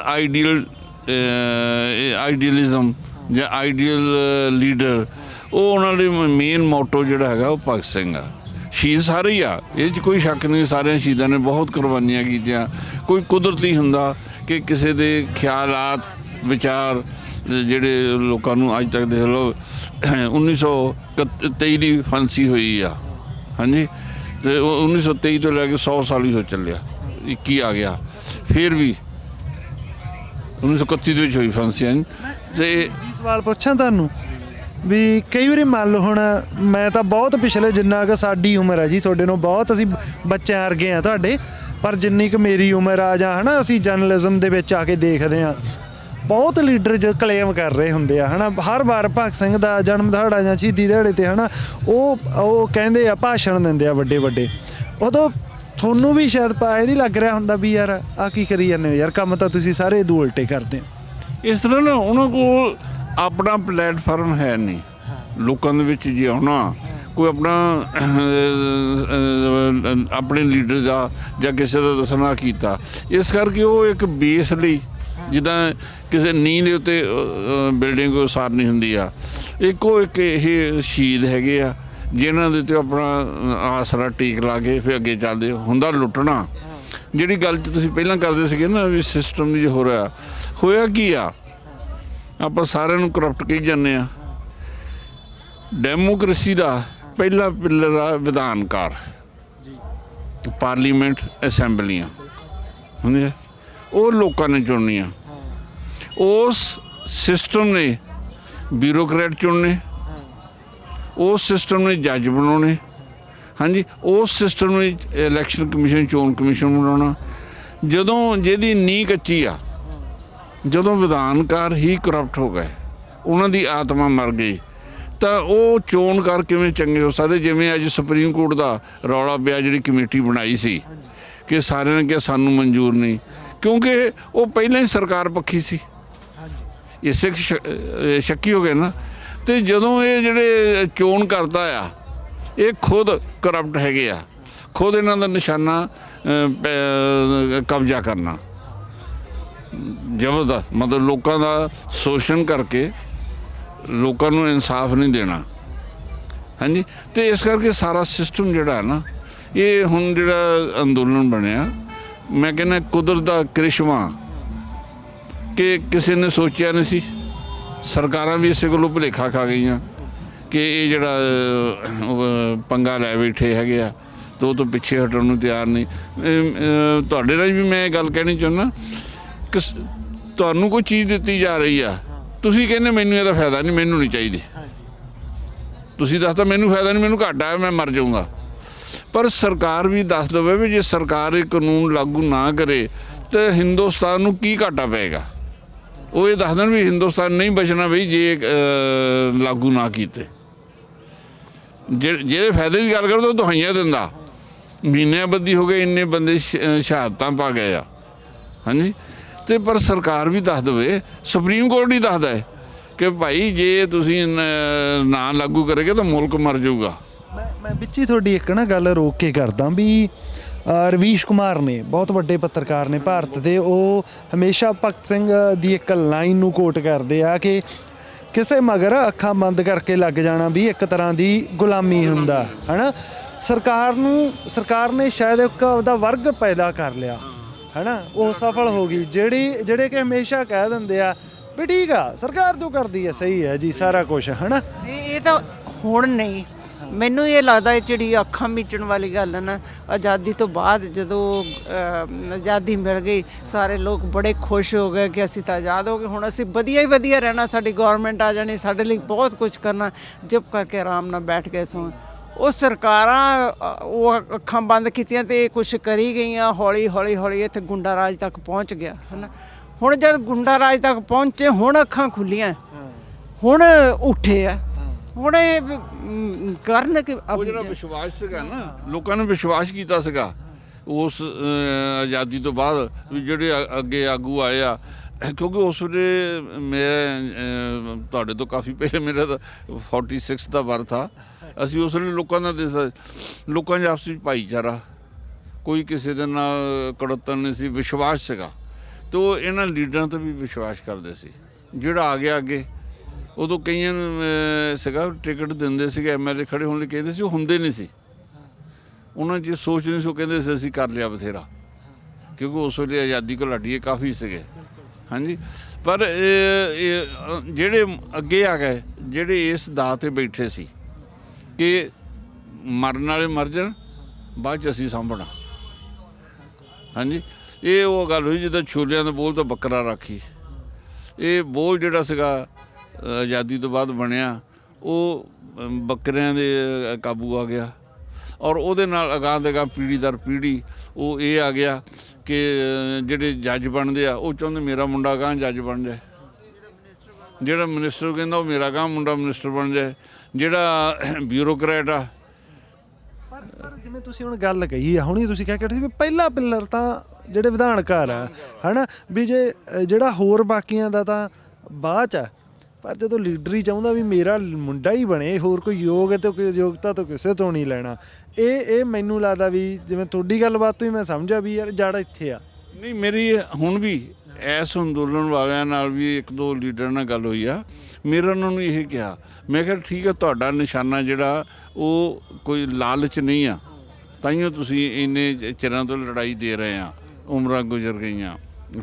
ਆਈਡੀਅਲਿਜ਼ਮ ਜਾਂ ਆਈਡੀਅਲ ਲੀਡਰ, ਉਹ ਉਹਨਾਂ ਦੇ ਮੇਨ ਮੋਟੋ ਜਿਹੜਾ ਹੈਗਾ ਉਹ ਭਗਤ ਸਿੰਘ ਆ। ਸ਼ਹੀਦ ਸਾਰੇ ਹੀ ਆ, ਇਹ 'ਚ ਕੋਈ ਸ਼ੱਕ ਨਹੀਂ। ਸਾਰਿਆਂ ਸ਼ਹੀਦਾਂ ਨੇ ਬਹੁਤ ਕੁਰਬਾਨੀਆਂ ਕੀਤੀਆਂ। ਕੋਈ ਕੁਦਰਤੀ ਹੁੰਦਾ ਕਿ ਕਿਸੇ ਦੇ ਖਿਆਲਾਤ, ਵਿਚਾਰ ਜਿਹੜੇ ਲੋਕਾਂ ਨੂੰ ਅੱਜ ਤੱਕ ਦੇਖ ਲਓ 1923 ਦੀ ਫਾਂਸੀ ਹੋਈ ਆ, ਹਾਂਜੀ, ਅਤੇ 1923 ਤੋਂ ਲੈ ਕੇ 100 ਸਾਲ ਹੀ ਹੋ ਚੱਲਿਆ, 21 ਆ ਗਿਆ, ਫਿਰ ਵੀ 1931 ਦੇ ਵਿੱਚ ਹੋਈ ਫਾਂਸੀ। ਅਤੇ ਸਵਾਲ ਪੁੱਛਾਂ ਤੁਹਾਨੂੰ ਵੀ ਕਈ ਵਾਰੀ ਮੰਨ ਲਓ ਹੁਣ ਮੈਂ ਤਾਂ ਬਹੁਤ ਪਿਛਲੇ, ਜਿੰਨਾ ਕੁ ਸਾਡੀ ਉਮਰ ਹੈ ਜੀ, ਤੁਹਾਡੇ ਨੂੰ ਬਹੁਤ ਅਸੀਂ ਬੱਚਿਆਂ ਵਰਗੇ ਆ ਤੁਹਾਡੇ, ਪਰ ਜਿੰਨੀ ਕੁ ਮੇਰੀ ਉਮਰ ਆ ਜਾਂ ਹੈ ਨਾ, ਅਸੀਂ ਜਰਨਲਿਜ਼ਮ ਦੇ ਵਿੱਚ ਆ ਕੇ ਦੇਖਦੇ ਹਾਂ ਬਹੁਤ ਲੀਡਰ ਜੋ ਕਲੇਮ ਕਰ ਰਹੇ ਹੁੰਦੇ ਆ, ਹੈ ਨਾ, ਹਰ ਵਾਰ ਭਗਤ ਸਿੰਘ ਦਾ ਜਨਮ ਦਿਹਾੜਾ ਜਾਂ ਸ਼ਹੀਦੀ ਦਿਹਾੜੇ 'ਤੇ ਹੈ ਨਾ, ਉਹ ਕਹਿੰਦੇ ਆ, ਭਾਸ਼ਣ ਦਿੰਦੇ ਆ ਵੱਡੇ। ਉਦੋਂ ਤੁਹਾਨੂੰ ਵੀ ਸ਼ਾਇਦ ਇਹ ਨਹੀਂ ਲੱਗ ਰਿਹਾ ਹੁੰਦਾ ਵੀ ਯਾਰ ਆਹ ਕੀ ਕਰੀ ਜਾਂਦੇ ਹੋ ਯਾਰ, ਕੰਮ ਤਾਂ ਤੁਸੀਂ ਸਾਰੇ ਉਦੋਂ ਉਲਟੇ ਕਰਦੇ ਹੋ। ਇਸ ਤਰ੍ਹਾਂ ਨਾ ਉਹਨਾਂ ਕੋਲ ਆਪਣਾ ਪਲੇਟਫਾਰਮ ਹੈ ਨਹੀਂ ਲੋਕਾਂ ਦੇ ਵਿੱਚ। ਜੇ ਆਉਣਾ ਕੋਈ ਆਪਣਾ ਆਪਣੇ ਲੀਡਰ ਦਾ ਜਾਂ ਕਿਸੇ ਦਾ ਦੱਸਣਾ ਕੀਤਾ, ਇਸ ਕਰਕੇ ਉਹ ਇੱਕ ਬੇਸ ਲਈ, ਜਿੱਦਾਂ ਕਿਸੇ ਨੀਂਹ ਦੇ ਉੱਤੇ ਬਿਲਡਿੰਗ ਉਸਾਰਨੀ ਹੁੰਦੀ ਆ, ਇੱਕ ਇਹ ਸ਼ਹੀਦ ਹੈਗੇ ਆ ਜਿਨ੍ਹਾਂ ਦੇ ਉੱਤੇ ਆਪਣਾ ਆਸਰਾ ਟੀਕ ਲਾ ਕੇ ਫਿਰ ਅੱਗੇ ਚੱਲਦੇ। ਹੁੰਦਾ ਲੁੱਟਣਾ, ਜਿਹੜੀ ਗੱਲ 'ਚ ਤੁਸੀਂ ਪਹਿਲਾਂ ਕਰਦੇ ਸੀਗੇ ਨਾ ਵੀ ਸਿਸਟਮ ਦੀ ਹੋ ਰਿਹਾ, ਹੋਇਆ ਕੀ ਆ, ਆਪਾਂ ਸਾਰਿਆਂ ਨੂੰ ਕਰਪਟ ਕਹੀ ਜਾਂਦੇ ਆ। ਡੈਮੋਕ੍ਰੇਸੀ ਦਾ ਪਹਿਲਾ ਪਿੱਲਰ ਆ ਵਿਧਾਨਕਾਰ, ਪਾਰਲੀਮੈਂਟ, ਅਸੈਂਬਲੀਆਂ ਹੁੰਦੀਆਂ, ਉਹ ਲੋਕਾਂ ਨੇ ਚੁਣਨੀਆਂ। ਉਸ ਸਿਸਟਮ ਨੇ ਬਿਊਰੋਕਰੇਟ ਚੁਣਨੇ, ਉਸ ਸਿਸਟਮ ਨੇ ਜੱਜ ਬਣਾਉਣੇ, ਹਾਂਜੀ, ਉਸ ਸਿਸਟਮ ਨੇ ਇਲੈਕਸ਼ਨ ਕਮਿਸ਼ਨ, ਚੋਣ ਕਮਿਸ਼ਨ ਬਣਾਉਣਾ। ਜਦੋਂ ਜਿਹਦੀ ਨੀਂਹ ਕੱਚੀ ਆ, ਜਦੋਂ ਵਿਧਾਨਕਾਰ ਹੀ ਕਰਪਟ ਹੋ ਗਏ, ਉਹਨਾਂ ਦੀ ਆਤਮਾ ਮਰ ਗਈ, ਤਾਂ ਉਹ ਚੋਣਕਾਰ ਕਿਵੇਂ ਚੰਗੇ ਹੋ ਸਕਦੇ? ਜਿਵੇਂ ਅੱਜ ਸੁਪਰੀਮ ਕੋਰਟ ਦਾ ਰੌਲਾ ਪਿਆ, ਜਿਹੜੀ ਕਮੇਟੀ ਬਣਾਈ ਸੀ ਕਿ ਸਾਰਿਆਂ ਨੇ ਕਿਹਾ ਸਾਨੂੰ ਮਨਜ਼ੂਰ ਨਹੀਂ, ਕਿਉਂਕਿ ਉਹ ਪਹਿਲਾਂ ਹੀ ਸਰਕਾਰ ਪੱਖੀ ਸੀ, ਇਸੇ ਸ਼ੱਕੀ ਹੋ ਗਏ ਨਾ। ਤੇ ਜਦੋਂ ਇਹ ਜਿਹੜੇ ਚੋਣ ਕਰਤਾ ਆ, ਇਹ ਖੁਦ ਕਰਪਟ ਹੈਗੇ ਆ, ਖੁਦ ਇਹਨਾਂ ਦਾ ਨਿਸ਼ਾਨਾ ਕਬਜ਼ਾ ਕਰਨਾ, ਜ਼ਬਰਦਸਤ, ਮਤਲਬ ਲੋਕਾਂ ਦਾ ਸ਼ੋਸ਼ਣ ਕਰਕੇ ਲੋਕਾਂ ਨੂੰ ਇਨਸਾਫ ਨਹੀਂ ਦੇਣਾ, ਹਾਂਜੀ। ਤੇ ਇਸ ਕਰਕੇ ਸਾਰਾ ਸਿਸਟਮ ਜਿਹੜਾ ਨਾ, ਇਹ ਹੁਣ ਜਿਹੜਾ ਅੰਦੋਲਨ ਬਣਿਆ, ਮੈਂ ਕਹਿੰਦਾ ਕੁਦਰਤ ਦਾ ਕਰਿਸ਼ਮਾ, ਕਿ ਕਿਸੇ ਨੇ ਸੋਚਿਆ ਨਹੀਂ ਸੀ। ਸਰਕਾਰਾਂ ਵੀ ਇਸੇ ਕੋਲੋਂ ਭੁਲੇਖਾ ਖਾ ਗਈਆਂ ਕਿ ਇਹ ਜਿਹੜਾ ਪੰਗਾ ਲੈ ਬੈਠੇ ਹੈਗੇ ਆ, ਤੇ ਉਹ ਤੋਂ ਪਿੱਛੇ ਹਟਣ ਨੂੰ ਤਿਆਰ ਨਹੀਂ। ਤੁਹਾਡੇ ਨਾਲ ਵੀ ਮੈਂ ਇਹ ਗੱਲ ਕਹਿਣੀ ਚਾਹੁੰਦਾ ਕਿ ਤੁਹਾਨੂੰ ਕੋਈ ਚੀਜ਼ ਦਿੱਤੀ ਜਾ ਰਹੀ ਆ, ਤੁਸੀਂ ਕਹਿੰਦੇ ਮੈਨੂੰ ਇਹਦਾ ਫਾਇਦਾ ਨਹੀਂ, ਮੈਨੂੰ ਨਹੀਂ ਚਾਹੀਦੀ। ਤੁਸੀਂ ਦੱਸਦਾ ਮੈਨੂੰ ਫਾਇਦਾ ਨਹੀਂ, ਮੈਨੂੰ ਘਾਟਾ ਹੈ, ਮੈਂ ਮਰ ਜਾਊਂਗਾ। ਪਰ ਸਰਕਾਰ ਵੀ ਦੱਸ ਦੇਵੇ ਵੀ ਜੇ ਸਰਕਾਰ ਇਹ ਕਾਨੂੰਨ ਲਾਗੂ ਨਾ ਕਰੇ ਤਾਂ ਹਿੰਦੁਸਤਾਨ ਨੂੰ ਕੀ ਘਾਟਾ ਪਏਗਾ। ਉਹ ਇਹ ਦੱਸ ਦੇਣ ਵੀ ਹਿੰਦੁਸਤਾਨ ਨਹੀਂ ਬਚਣਾ ਬਈ ਜੇ ਲਾਗੂ ਨਾ ਕੀਤੇ। ਜਿਹਦੇ ਫਾਇਦੇ ਦੀ ਗੱਲ ਕਰੋ ਤਾਂ ਦੁਹਾਈਆਂ ਦਿੰਦਾ, ਮਹੀਨਿਆਂ ਬੱਧੀ ਹੋ ਗਏ, ਇੰਨੇ ਬੰਦੇ ਸ਼ਹਾਦਤਾਂ ਪਾ ਗਏ ਆ, ਹਾਂਜੀ। ਤੇ ਪਰ ਸਰਕਾਰ ਵੀ ਦੱਸ ਦੇਵੇ, ਸੁਪਰੀਮ ਕੋਰਟ ਹੀ ਦੱਸਦਾ ਹੈ ਕਿ ਭਾਈ ਜੇ ਤੁਸੀਂ ਨਾ ਲਾਗੂ ਕਰੋਗੇ ਤਾਂ ਮੁਲਕ ਮਰ ਜਾਊਗਾ। ਮੈਂ ਵਿੱਚ ਹੀ ਤੁਹਾਡੀ ਇੱਕ ਨਾ ਗੱਲ ਰੋਕ ਕੇ ਕਰਦਾ ਵੀ ਰਵੀਸ਼ ਕੁਮਾਰ ਨੇ, ਬਹੁਤ ਵੱਡੇ ਪੱਤਰਕਾਰ ਨੇ ਭਾਰਤ ਦੇ, ਉਹ ਹਮੇਸ਼ਾ ਭਗਤ ਸਿੰਘ ਦੀ ਇੱਕ ਲਾਈਨ ਨੂੰ ਕੋਟ ਕਰਦੇ ਆ ਕਿ ਕਿਸੇ ਮਗਰ ਅੱਖਾਂ ਬੰਦ ਕਰਕੇ ਲੱਗ ਜਾਣਾ ਵੀ ਇੱਕ ਤਰ੍ਹਾਂ ਦੀ ਗੁਲਾਮੀ ਹੁੰਦਾ, ਹੈ ਨਾ। ਸਰਕਾਰ ਨੇ ਸ਼ਾਇਦ ਇੱਕ ਉਹਦਾ ਵਰਗ ਪੈਦਾ ਕਰ ਲਿਆ, ਹੈ ਨਾ, ਉਹ ਸਫਲ ਹੋ ਗਈ। ਜਿਹੜੇ ਕਿ ਹਮੇਸ਼ਾ ਕਹਿ ਦਿੰਦੇ ਆ ਵੀ ਠੀਕ ਆ ਸਰਕਾਰ ਜੋ ਕਰਦੀ ਹੈ ਸਹੀ ਹੈ ਜੀ, ਸਾਰਾ ਕੁਝ, ਹੈ ਨਾ। ਇਹ ਤਾਂ ਹੁਣ ਨਹੀਂ, ਮੈਨੂੰ ਇਹ ਲੱਗਦਾ ਇਹ ਜਿਹੜੀ ਅੱਖਾਂ ਮੀਚਣ ਵਾਲੀ ਗੱਲ ਹੈ ਨਾ, ਆਜ਼ਾਦੀ ਤੋਂ ਬਾਅਦ ਜਦੋਂ ਆਜ਼ਾਦੀ ਮਿਲ ਗਈ, ਸਾਰੇ ਲੋਕ ਬੜੇ ਖੁਸ਼ ਹੋ ਗਏ ਕਿ ਅਸੀਂ ਤਾਂ ਆਜ਼ਾਦ ਹੋ ਗਏ, ਹੁਣ ਅਸੀਂ ਵਧੀਆ ਹੀ ਵਧੀਆ ਰਹਿਣਾ, ਸਾਡੀ ਗੌਰਮੈਂਟ ਆ ਜਾਣੀ, ਸਾਡੇ ਲਈ ਬਹੁਤ ਕੁਝ ਕਰਨਾ, ਚੁੱਪ ਕਰਕੇ ਆਰਾਮ ਨਾਲ ਬੈਠ ਕੇ ਸੌਂ। ਉਹ ਸਰਕਾਰਾਂ ਉਹ ਅੱਖਾਂ ਬੰਦ ਕੀਤੀਆਂ ਤੇ ਕੁਛ ਕਰੀ ਗਈਆਂ, ਹੌਲੀ ਹੌਲੀ ਹੌਲੀ ਇੱਥੇ ਗੁੰਡਾ ਰਾਜ ਤੱਕ ਪਹੁੰਚ ਗਿਆ, ਹੈ ਨਾ। ਹੁਣ ਜਦ ਗੁੰਡਾ ਰਾਜ ਤੱਕ ਪਹੁੰਚੇ, ਹੁਣ ਅੱਖਾਂ ਖੁੱਲੀਆਂ, ਹੁਣ ਉੱਠੇ ਆ, ਹੁਣ ਇਹ ਕਰਨ ਕਿ ਉਹ ਜਿਹੜਾ ਵਿਸ਼ਵਾਸ ਸੀਗਾ ਨਾ, ਲੋਕਾਂ ਨੇ ਵਿਸ਼ਵਾਸ ਕੀਤਾ ਸੀਗਾ ਉਸ ਆਜ਼ਾਦੀ ਤੋਂ ਬਾਅਦ ਵੀ ਜਿਹੜੇ ਅੱਗੇ ਆਗੂ ਆਏ ਆ, ਕਿਉਂਕਿ ਉਸ ਵੇਲੇ ਮੈਂ ਤੁਹਾਡੇ ਤੋਂ ਕਾਫੀ ਪਹਿਲੇ, ਮੇਰਾ ਤਾਂ 46 ਦਾ ਬਰਥ ਆ। ਅਸੀਂ ਉਸ ਵੇਲੇ ਲੋਕਾਂ ਦਾ ਲੋਕਾਂ 'ਚ ਆਪਸ ਵਿੱਚ ਭਾਈਚਾਰਾ, ਕੋਈ ਕਿਸੇ ਦੇ ਨਾਲ ਕੜਤਨ ਨਹੀਂ ਸੀ, ਵਿਸ਼ਵਾਸ ਸੀਗਾ। ਅਤੇ ਉਹ ਇਹਨਾਂ ਲੀਡਰਾਂ 'ਤੇ ਵੀ ਵਿਸ਼ਵਾਸ ਕਰਦੇ ਸੀ। ਜਿਹੜਾ ਆ ਗਿਆ ਅੱਗੇ, ਉਦੋਂ ਕਈਆਂ ਨੂੰ ਸੀਗਾ ਟਿਕਟ ਦਿੰਦੇ ਸੀਗੇ, MLA ਖੜੇ ਹੋਣ ਲਈ ਕਹਿੰਦੇ ਸੀ, ਉਹ ਹੁੰਦੇ ਨਹੀਂ ਸੀ, ਉਹਨਾਂ 'ਚ ਸੋਚ ਨਹੀਂ ਸੀ, ਉਹ ਕਹਿੰਦੇ ਸੀ ਅਸੀਂ ਕਰ ਲਿਆ ਬਥੇਰਾ, ਕਿਉਂਕਿ ਉਸ ਵੇਲੇ ਆਜ਼ਾਦੀ ਘੁਲਾਟੀਏ ਕਾਫੀ ਸੀਗੇ, ਹਾਂਜੀ। ਪਰ ਜਿਹੜੇ ਅੱਗੇ ਆ ਗਏ, ਜਿਹੜੇ ਇਸ ਦਾਅ 'ਤੇ ਬੈਠੇ ਸੀ ਕਿ ਮਰਨ ਵਾਲੇ ਮਰ ਜਾਣ, ਬਾਅਦ 'ਚ ਅਸੀਂ ਸਾਂਭਣਾ, ਹਾਂਜੀ। ਇਹ ਉਹ ਗੱਲ ਹੋਈ ਜਿੱਦਾਂ ਛੋਲਿਆਂ ਦਾ ਬੋਲ ਤਾਂ ਬੱਕਰਾ ਰਾਖੀ। ਇਹ ਬੋਲ ਜਿਹੜਾ ਸੀਗਾ ਆਜ਼ਾਦੀ ਤੋਂ ਬਾਅਦ ਬਣਿਆ, ਉਹ ਬੱਕਰਿਆਂ ਦੇ ਕਾਬੂ ਆ ਗਿਆ, ਔਰ ਉਹਦੇ ਨਾਲ ਅਗਾਂਹ ਦੇ ਅਗਾਂਹ ਪੀੜ੍ਹੀ ਦਰ ਪੀੜ੍ਹੀ ਉਹ ਇਹ ਆ ਗਿਆ ਕਿ ਜਿਹੜੇ ਜੱਜ ਬਣਦੇ ਆ, ਉਹ ਚਾਹੁੰਦੇ ਮੇਰਾ ਮੁੰਡਾ ਅਗਾਂਹ ਜੱਜ ਬਣ ਜਾਏ, ਜਿਹੜਾ ਮਿਨਿਸਟਰ ਕਹਿੰਦਾ ਉਹ ਮੇਰਾ ਅਗਾਂਹ ਮੁੰਡਾ ਮਿਨਿਸਟਰ ਬਣ ਜਾਏ, ਜਿਹੜਾ ਬਿਊਰੋਕਰੈਟ ਆ। ਪਰ ਜਿਵੇਂ ਤੁਸੀਂ ਹੁਣ ਗੱਲ ਕਹੀ ਆ, ਹੁਣੀ ਤੁਸੀਂ ਕਹਿ ਕੇ ਸੀ ਵੀ ਪਹਿਲਾ ਪਿੱਲਰ ਤਾਂ ਜਿਹੜੇ ਵਿਧਾਨਕਾਰ ਆ, ਹੈ ਨਾ, ਵੀ ਜੇ ਜਿਹੜਾ ਹੋਰ ਬਾਕੀਆਂ ਦਾ ਤਾਂ ਬਾਅਦ 'ਚ ਆ, ਪਰ ਜਦੋਂ ਲੀਡਰ ਹੀ ਚਾਹੁੰਦਾ ਵੀ ਮੇਰਾ ਮੁੰਡਾ ਹੀ ਬਣੇ, ਹੋਰ ਕੋਈ ਯੋਗ ਹੈ ਤਾਂ ਕੋਈ ਯੋਗਤਾ ਤਾਂ ਕਿਸੇ ਤੋਂ ਨਹੀਂ ਲੈਣਾ, ਇਹ ਮੈਨੂੰ ਲੱਗਦਾ ਵੀ ਜਿਵੇਂ ਤੁਹਾਡੀ ਗੱਲਬਾਤ ਤੋਂ ਹੀ ਮੈਂ ਸਮਝਿਆ ਵੀ ਯਾਰ ਜੜ ਇੱਥੇ ਆ। ਨਹੀਂ, ਮੇਰੀ ਹੁਣ ਵੀ ਇਸ ਅੰਦੋਲਨ ਵਾਲਿਆਂ ਨਾਲ ਵੀ ਇੱਕ ਦੋ ਲੀਡਰ ਨਾਲ ਗੱਲ ਹੋਈ ਆ, ਮੇਰਾ ਉਹਨਾਂ ਨੂੰ ਇਹ ਕਿਹਾ, ਮੈਂ ਕਿਹਾ ਠੀਕ ਹੈ, ਤੁਹਾਡਾ ਨਿਸ਼ਾਨਾ ਜਿਹੜਾ ਉਹ ਕੋਈ ਲਾਲਚ ਨਹੀਂ ਆ, ਤਾਈਓ ਤੁਸੀਂ ਇੰਨੇ ਚਿਰਾਂ ਤੋਂ ਲੜਾਈ ਦੇ ਰਹੇ ਆ, ਉਮਰਾਂ ਗੁਜ਼ਰ ਗਈਆਂ,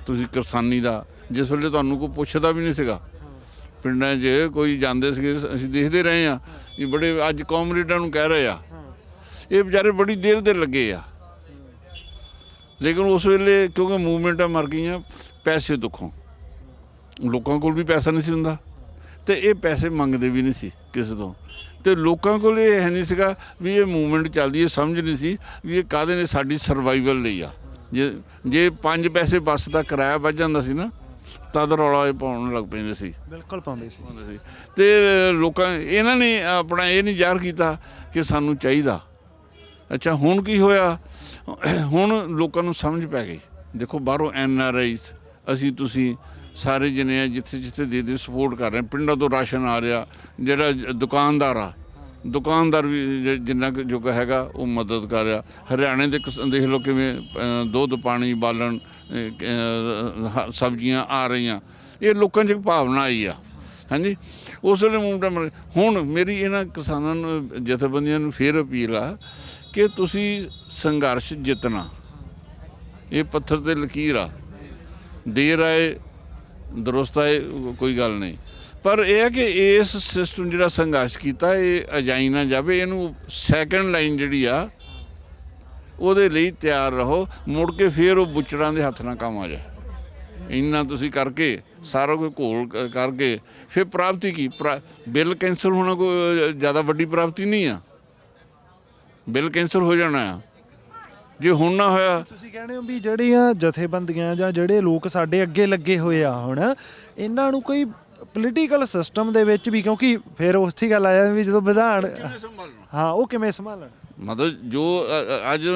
ਤੁਸੀਂ ਕਿਰਸਾਨੀ ਦਾ ਜਿਸ ਵੇਲੇ ਤੁਹਾਨੂੰ ਕੋਈ ਪੁੱਛਦਾ ਵੀ ਨਹੀਂ ਸੀਗਾ, ਪਿੰਡਾਂ 'ਚ ਕੋਈ ਜਾਂਦੇ ਸੀਗੇ, ਅਸੀਂ ਦੇਖਦੇ ਰਹੇ ਹਾਂ ਵੀ ਬੜੇ ਅੱਜ ਕਾਮਰੇਡਾਂ ਨੂੰ ਕਹਿ ਰਹੇ ਆ, ਇਹ ਵਿਚਾਰੇ ਬੜੀ ਦੇਰ ਦੇ ਲੱਗੇ ਆ, ਲੇਕਿਨ ਉਸ ਵੇਲੇ ਕਿਉਂਕਿ ਮੂਵਮੈਂਟਾਂ ਮਰ ਗਈਆਂ ਪੈਸੇ ਦੁੱਖੋਂ, ਲੋਕਾਂ ਕੋਲ ਵੀ ਪੈਸਾ ਨਹੀਂ ਸੀ ਹੁੰਦਾ, ਤੇ ਇਹ ਪੈਸੇ ਮੰਗਦੇ ਵੀ ਨਹੀਂ ਸੀ ਕਿਸੇ ਤੋਂ। ਤੇ ਲੋਕਾਂ ਕੋਲ ਇਹ ਹੈ ਨਹੀਂ ਸੀਗਾ ਵੀ ਇਹ ਮੂਵਮੈਂਟ ਚੱਲਦੀ ਹੈ, ਸਮਝ ਨਹੀਂ ਸੀ ਵੀ ਇਹ ਕਾਹਦੇ ਨੇ ਸਾਡੀ ਸਰਵਾਈਵਲ ਲਈ ਆ। ਜੇ 5 ਪੈਸੇ ਬੱਸ ਦਾ ਕਿਰਾਇਆ ਵੱਧ ਜਾਂਦਾ ਸੀ ਨਾ ਤਦ ਰੌਲਾ ਇਹ ਪਾਉਣ ਲੱਗ ਪੈਂਦੇ ਸੀ। ਬਿਲਕੁਲ ਪਾਉਂਦੇ ਸੀ। ਤੇ ਲੋਕਾਂ ਇਹਨਾਂ ਨੇ ਆਪਣਾ ਇਹ ਨਹੀਂ ਜ਼ਾਹਰ ਕੀਤਾ ਕਿ ਸਾਨੂੰ ਚਾਹੀਦਾ। ਅੱਛਾ ਹੁਣ ਕੀ ਹੋਇਆ, ਹੁਣ ਲੋਕਾਂ ਨੂੰ ਸਮਝ ਪੈ ਗਈ। ਦੇਖੋ ਬਾਹਰੋਂ NRIs ਅਸੀਂ ਤੁਸੀਂ ਸਾਰੇ ਜਣੇ ਆ, ਜਿੱਥੇ ਜਿੱਥੇ ਦੇ ਸਪੋਰਟ ਕਰ ਰਹੇ। ਪਿੰਡਾਂ ਤੋਂ ਰਾਸ਼ਨ ਆ ਰਿਹਾ, ਜਿਹੜਾ ਦੁਕਾਨਦਾਰ ਵੀ ਜਿੰਨਾ ਕੁ ਜੋਗਾ ਹੈਗਾ ਉਹ ਮਦਦ ਕਰ ਰਿਹਾ। ਹਰਿਆਣੇ ਦੇ ਦੇਖ ਲਓ ਕਿਵੇਂ ਦੁੱਧ ਪਾਣੀ ਬਾਲਣ ਸਬਜ਼ੀਆਂ ਆ ਰਹੀਆਂ। ਇਹ ਲੋਕਾਂ 'ਚ ਭਾਵਨਾ ਆਈ ਆ। ਹਾਂਜੀ ਉਸ ਵੇਲੇ ਮੂਵਮੈਂਟ। ਹੁਣ ਮੇਰੀ ਇਹਨਾਂ ਕਿਸਾਨਾਂ ਨੂੰ ਜਥੇਬੰਦੀਆਂ ਨੂੰ ਫਿਰ ਅਪੀਲ ਆ ਕਿ ਤੁਸੀਂ ਸੰਘਰਸ਼ ਜਿੱਤਣਾ। ਇਹ ਪੱਥਰ 'ਤੇ ਲਕੀਰ ਆ, ਦੇਰ ਆਏ ਦਰੁਸਤ ਆਏ ਕੋਈ ਗੱਲ ਨਹੀਂ, ਪਰ ਇਹ ਹੈ ਕਿ ਇਸ ਸਿਸਟਮ ਜਿਹੜਾ ਸੰਘਰਸ਼ ਕੀਤਾ ਇਹ ਅਜਾਈ ਨਾ ਜਾਵੇ। ਇਹਨੂੰ ਸੈਕੰਡ ਲਾਈਨ ਜਿਹੜੀ ਆ ਉਹਦੇ ਲਈ ਤਿਆਰ ਰਹੋ। ਮੁੜ ਕੇ ਫਿਰ ਉਹ ਬੁੱਚੜਾਂ ਦੇ ਹੱਥ ਨਾਲ ਕੰਮ ਆ ਜਾਏ। ਇੰਨਾ ਤੁਸੀਂ ਕਰਕੇ ਸਾਰਾ ਕੋਈ ਘੋਲ ਕਰਕੇ ਫਿਰ ਪ੍ਰਾਪਤੀ ਕੀ? ਬਿੱਲ ਕੈਂਸਲ ਹੋਣਾ ਕੋਈ ਜ਼ਿਆਦਾ ਵੱਡੀ ਪ੍ਰਾਪਤੀ ਨਹੀਂ ਆ। ਬਿੱਲ ਕੈਂਸਲ ਹੋ ਜਾਣਾ ਆ ਜੇ ਹੁਣ ਨਾ ਹੋਇਆ। ਤੁਸੀਂ ਕਹਿੰਦੇ ਹੋ ਵੀ ਜਿਹੜੀਆਂ ਜਥੇਬੰਦੀਆਂ ਜਾਂ ਜਿਹੜੇ ਲੋਕ ਸਾਡੇ ਅੱਗੇ ਲੱਗੇ ਹੋਏ ਆ ਹੁਣ ਇਹਨਾਂ ਨੂੰ ਕੋਈ ਪੋਲੀਟੀਕਲ ਸਿਸਟਮ ਦੇ ਵਿੱਚ ਵੀ, ਕਿਉਂਕਿ ਫਿਰ ਉੱਥੇ ਗੱਲ ਆਇਆ ਵੀ ਜਦੋਂ ਵਿਧਾਨ ਹਾਂ ਉਹ ਕਿਵੇਂ ਸੰਭਾਲਣ। ਮਤਲਬ ਜੋ ਅੱਜ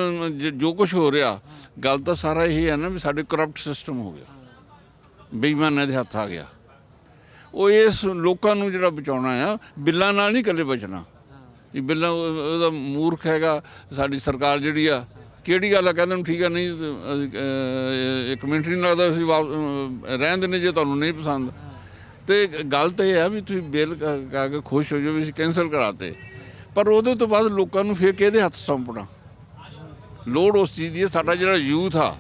ਜੋ ਕੁਝ ਹੋ ਰਿਹਾ ਗੱਲ ਤਾਂ ਸਾਰਾ ਇਹ ਹੈ ਨਾ ਵੀ ਸਾਡੇ ਕਰਪਟ ਸਿਸਟਮ ਹੋ ਗਿਆ, ਬੇਈਮਾਨਾਂ ਦੇ ਹੱਥ ਆ ਗਿਆ। ਉਹ ਇਸ ਲੋਕਾਂ ਨੂੰ ਜਿਹੜਾ ਬਚਾਉਣਾ ਆ ਬਿੱਲਾਂ ਨਾਲ ਨਹੀਂ ਇਕੱਲੇ ਬਚਣਾ। ਇਹ ਬਿੱਲਾਂ ਉਹਦਾ ਮੂਰਖ ਹੈਗਾ ਸਾਡੀ ਸਰਕਾਰ ਜਿਹੜੀ ਆ। ਕਿਹੜੀ ਗੱਲ ਆ ਕਹਿੰਦੇ ਨੂੰ ਠੀਕ ਆ, ਨਹੀਂ ਇੱਕ ਮਿੰਟ ਨਹੀਂ ਲੱਗਦਾ ਅਸੀਂ ਰਹਿਣ ਦਿੰਦੇ ਜੇ ਤੁਹਾਨੂੰ ਨਹੀਂ ਪਸੰਦ। ਤੇ ਗੱਲ ਤਾਂ ਇਹ ਆ ਵੀ ਤੁਸੀਂ ਬਿੱਲ ਕਰਾ ਕੇ ਖੁਸ਼ ਹੋ ਜਾਓ ਵੀ ਅਸੀਂ ਕੈਂਸਲ ਕਰਾਤੇ, ਪਰ ਉਹਦੇ ਤੋਂ ਬਾਅਦ ਲੋਕਾਂ ਨੂੰ ਫਿਰ ਕਿਹਦੇ ਹੱਥ ਸੌਂਪਣਾ? ਲੋੜ ਉਸ ਚੀਜ਼ ਦੀ ਹੈ। ਸਾਡਾ ਜਿਹੜਾ ਯੂਥ ਆ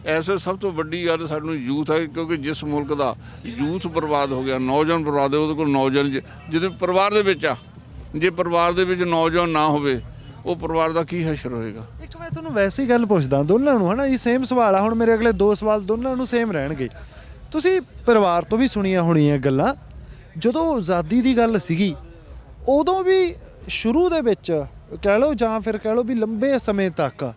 ਇਸ ਵੇਲੇ ਸਭ ਤੋਂ ਵੱਡੀ ਗੱਲ ਸਾਨੂੰ ਯੂਥ ਆ, ਕਿਉਂਕਿ ਜਿਸ ਮੁਲਕ ਦਾ ਯੂਥ ਬਰਬਾਦ ਹੋ ਗਿਆ, ਨੌਜਵਾਨ ਬਰਬਾਦ ਹੋ, ਉਹਦੇ ਕੋਲ ਨੌਜਵਾਨ ਜਿਹਦੇ ਪਰਿਵਾਰ ਦੇ ਵਿੱਚ ਆ, ਜੇ ਪਰਿਵਾਰ ਦੇ ਵਿੱਚ ਨੌਜਵਾਨ ਨਾ ਹੋਵੇ ਉਹ ਪਰਿਵਾਰ ਦਾ ਕੀ ਹਸ਼ਰ ਹੋਏਗਾ? ਇੱਕ ਮੈਂ ਤੁਹਾਨੂੰ ਵੈਸੇ ਹੀ ਗੱਲ ਪੁੱਛਦਾ ਦੋਨਾਂ ਨੂੰ, ਹੈ ਨਾ, ਇਹ ਸੇਮ ਸਵਾਲ ਆ। ਹੁਣ ਮੇਰੇ ਅਗਲੇ 2 ਸਵਾਲ ਦੋਨਾਂ ਨੂੰ ਸੇਮ ਰਹਿਣਗੇ। ਤੁਸੀਂ ਪਰਿਵਾਰ ਤੋਂ ਵੀ ਸੁਣੀਆਂ ਹੋਣੀਆਂ ਗੱਲਾਂ, ਜਦੋਂ ਆਜ਼ਾਦੀ ਦੀ ਗੱਲ ਸੀਗੀ ਉਦੋਂ ਵੀ ਸ਼ੁਰੂ ਦੇ ਵਿੱਚ ਕਹਿ ਲਓ ਜਾਂ ਫਿਰ ਕਹਿ ਲਓ ਵੀ ਲੰਬੇ ਸਮੇਂ ਤੱਕ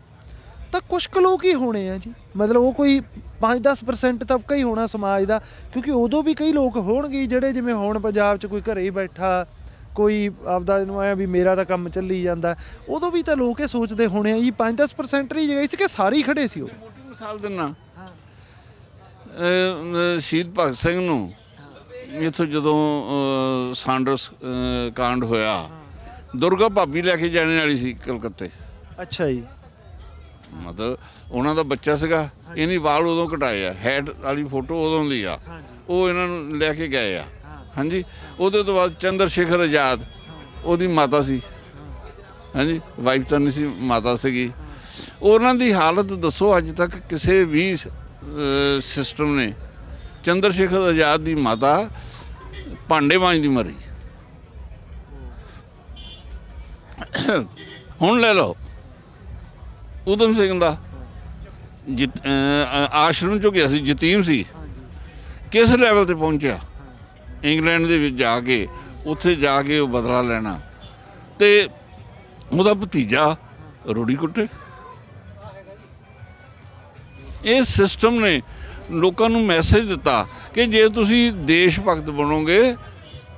ਤਾਂ ਕੁਛ ਕੁ ਲੋਕ ਹੀ ਹੋਣੇ ਆ ਜੀ, ਮਤਲਬ ਉਹ ਕੋਈ 5-10% ਤਬਕਾ ਹੀ ਹੋਣਾ ਸਮਾਜ ਦਾ, ਕਿਉਂਕਿ ਉਦੋਂ ਵੀ ਕਈ ਲੋਕ ਹੋਣਗੇ ਜਿਹੜੇ ਜਿਵੇਂ ਹੁਣ ਪੰਜਾਬ 'ਚ ਕੋਈ ਘਰੇ ਹੀ ਬੈਠਾ, ਕੋਈ ਆਪਦਾ ਇਹਨੂੰ ਆਇਆ ਵੀ ਮੇਰਾ ਤਾਂ ਕੰਮ ਚੱਲੀ ਜਾਂਦਾ। ਉਦੋਂ ਵੀ ਤਾਂ ਲੋਕ ਇਹ ਸੋਚਦੇ ਹੋਣੇ ਆ ਜੀ 5-10% ਹੀ ਜਗ੍ਹਾ ਸੀ ਕਿ ਸਾਰੇ ਹੀ ਖੜੇ ਸੀ। ਉਹ ਮੋਟੀ ਮਿਸਾਲ ਦਿੰਨਾ, ਸ਼ਹੀਦ ਭਗਤ ਸਿੰਘ ਨੂੰ ਇੱਥੋਂ ਜਦੋਂ ਸਾਂਡਰਸ ਕਾਂਡ ਹੋਇਆ, ਦੁਰਗਾ ਭਾਬੀ ਲੈ ਕੇ ਜਾਣੇ ਵਾਲੀ ਸੀ ਕਲਕੱਤੇ। ਅੱਛਾ ਜੀ। ਮਤਲਬ ਉਹਨਾਂ ਦਾ ਬੱਚਾ ਸੀਗਾ, ਇਹਨੀ ਵਾਲ ਉਦੋਂ ਕਟਾਏ ਆ, ਹੈਡ ਵਾਲੀ ਫੋਟੋ ਉਦੋਂ ਦੀ ਆ, ਉਹ ਇਹਨਾਂ ਨੂੰ ਲੈ ਕੇ ਗਏ ਆ। ਹਾਂਜੀ ਉਹਦੇ ਤੋਂ ਬਾਅਦ ਚੰਦਰ ਸ਼ੇਖਰ ਆਜ਼ਾਦ, ਉਹਦੀ ਮਾਤਾ ਸੀ, ਹਾਂਜੀ ਵਾਈਫ ਤਾਂ ਨਹੀਂ ਸੀ, ਮਾਤਾ ਸੀਗੀ। ਉਹਨਾਂ ਦੀ ਹਾਲਤ ਦੱਸੋ, ਅੱਜ ਤੱਕ ਕਿਸੇ ਵੀ ਸਿਸਟਮ ਨੇ ਚੰਦਰ ਸ਼ੇਖਰ ਆਜ਼ਾਦ ਦੀ ਮਾਤਾ ਭਾਂਡੇ ਮਾਂਜਦੀ ਮਰੀ। ਹੁਣ ਲੈ ਲਓ ਊਧਮ ਸਿੰਘ ਦਾ ਆਸ਼ਰਮ 'ਚੋਂ ਗਿਆ ਸੀ, ਯਤੀਮ ਸੀ, ਕਿਸ ਲੈਵਲ 'ਤੇ ਪਹੁੰਚਿਆ? ਇੰਗਲੈਂਡ ਦੇ ਵਿੱਚ ਜਾ ਕੇ ਉੱਥੇ ਜਾ ਕੇ ਉਹ ਬਦਲਾ ਲੈਣਾ, ਤੇ ਉਹਦਾ ਭਤੀਜਾ ਰੋੜੀ ਕੁੱਟੇ। ਇਹ ਸਿਸਟਮ ਨੇ ਲੋਕਾਂ ਨੂੰ ਮੈਸੇਜ ਦਿੱਤਾ ਕਿ ਜੇ ਤੁਸੀਂ ਦੇਸ਼ ਭਗਤ ਬਣੋਗੇ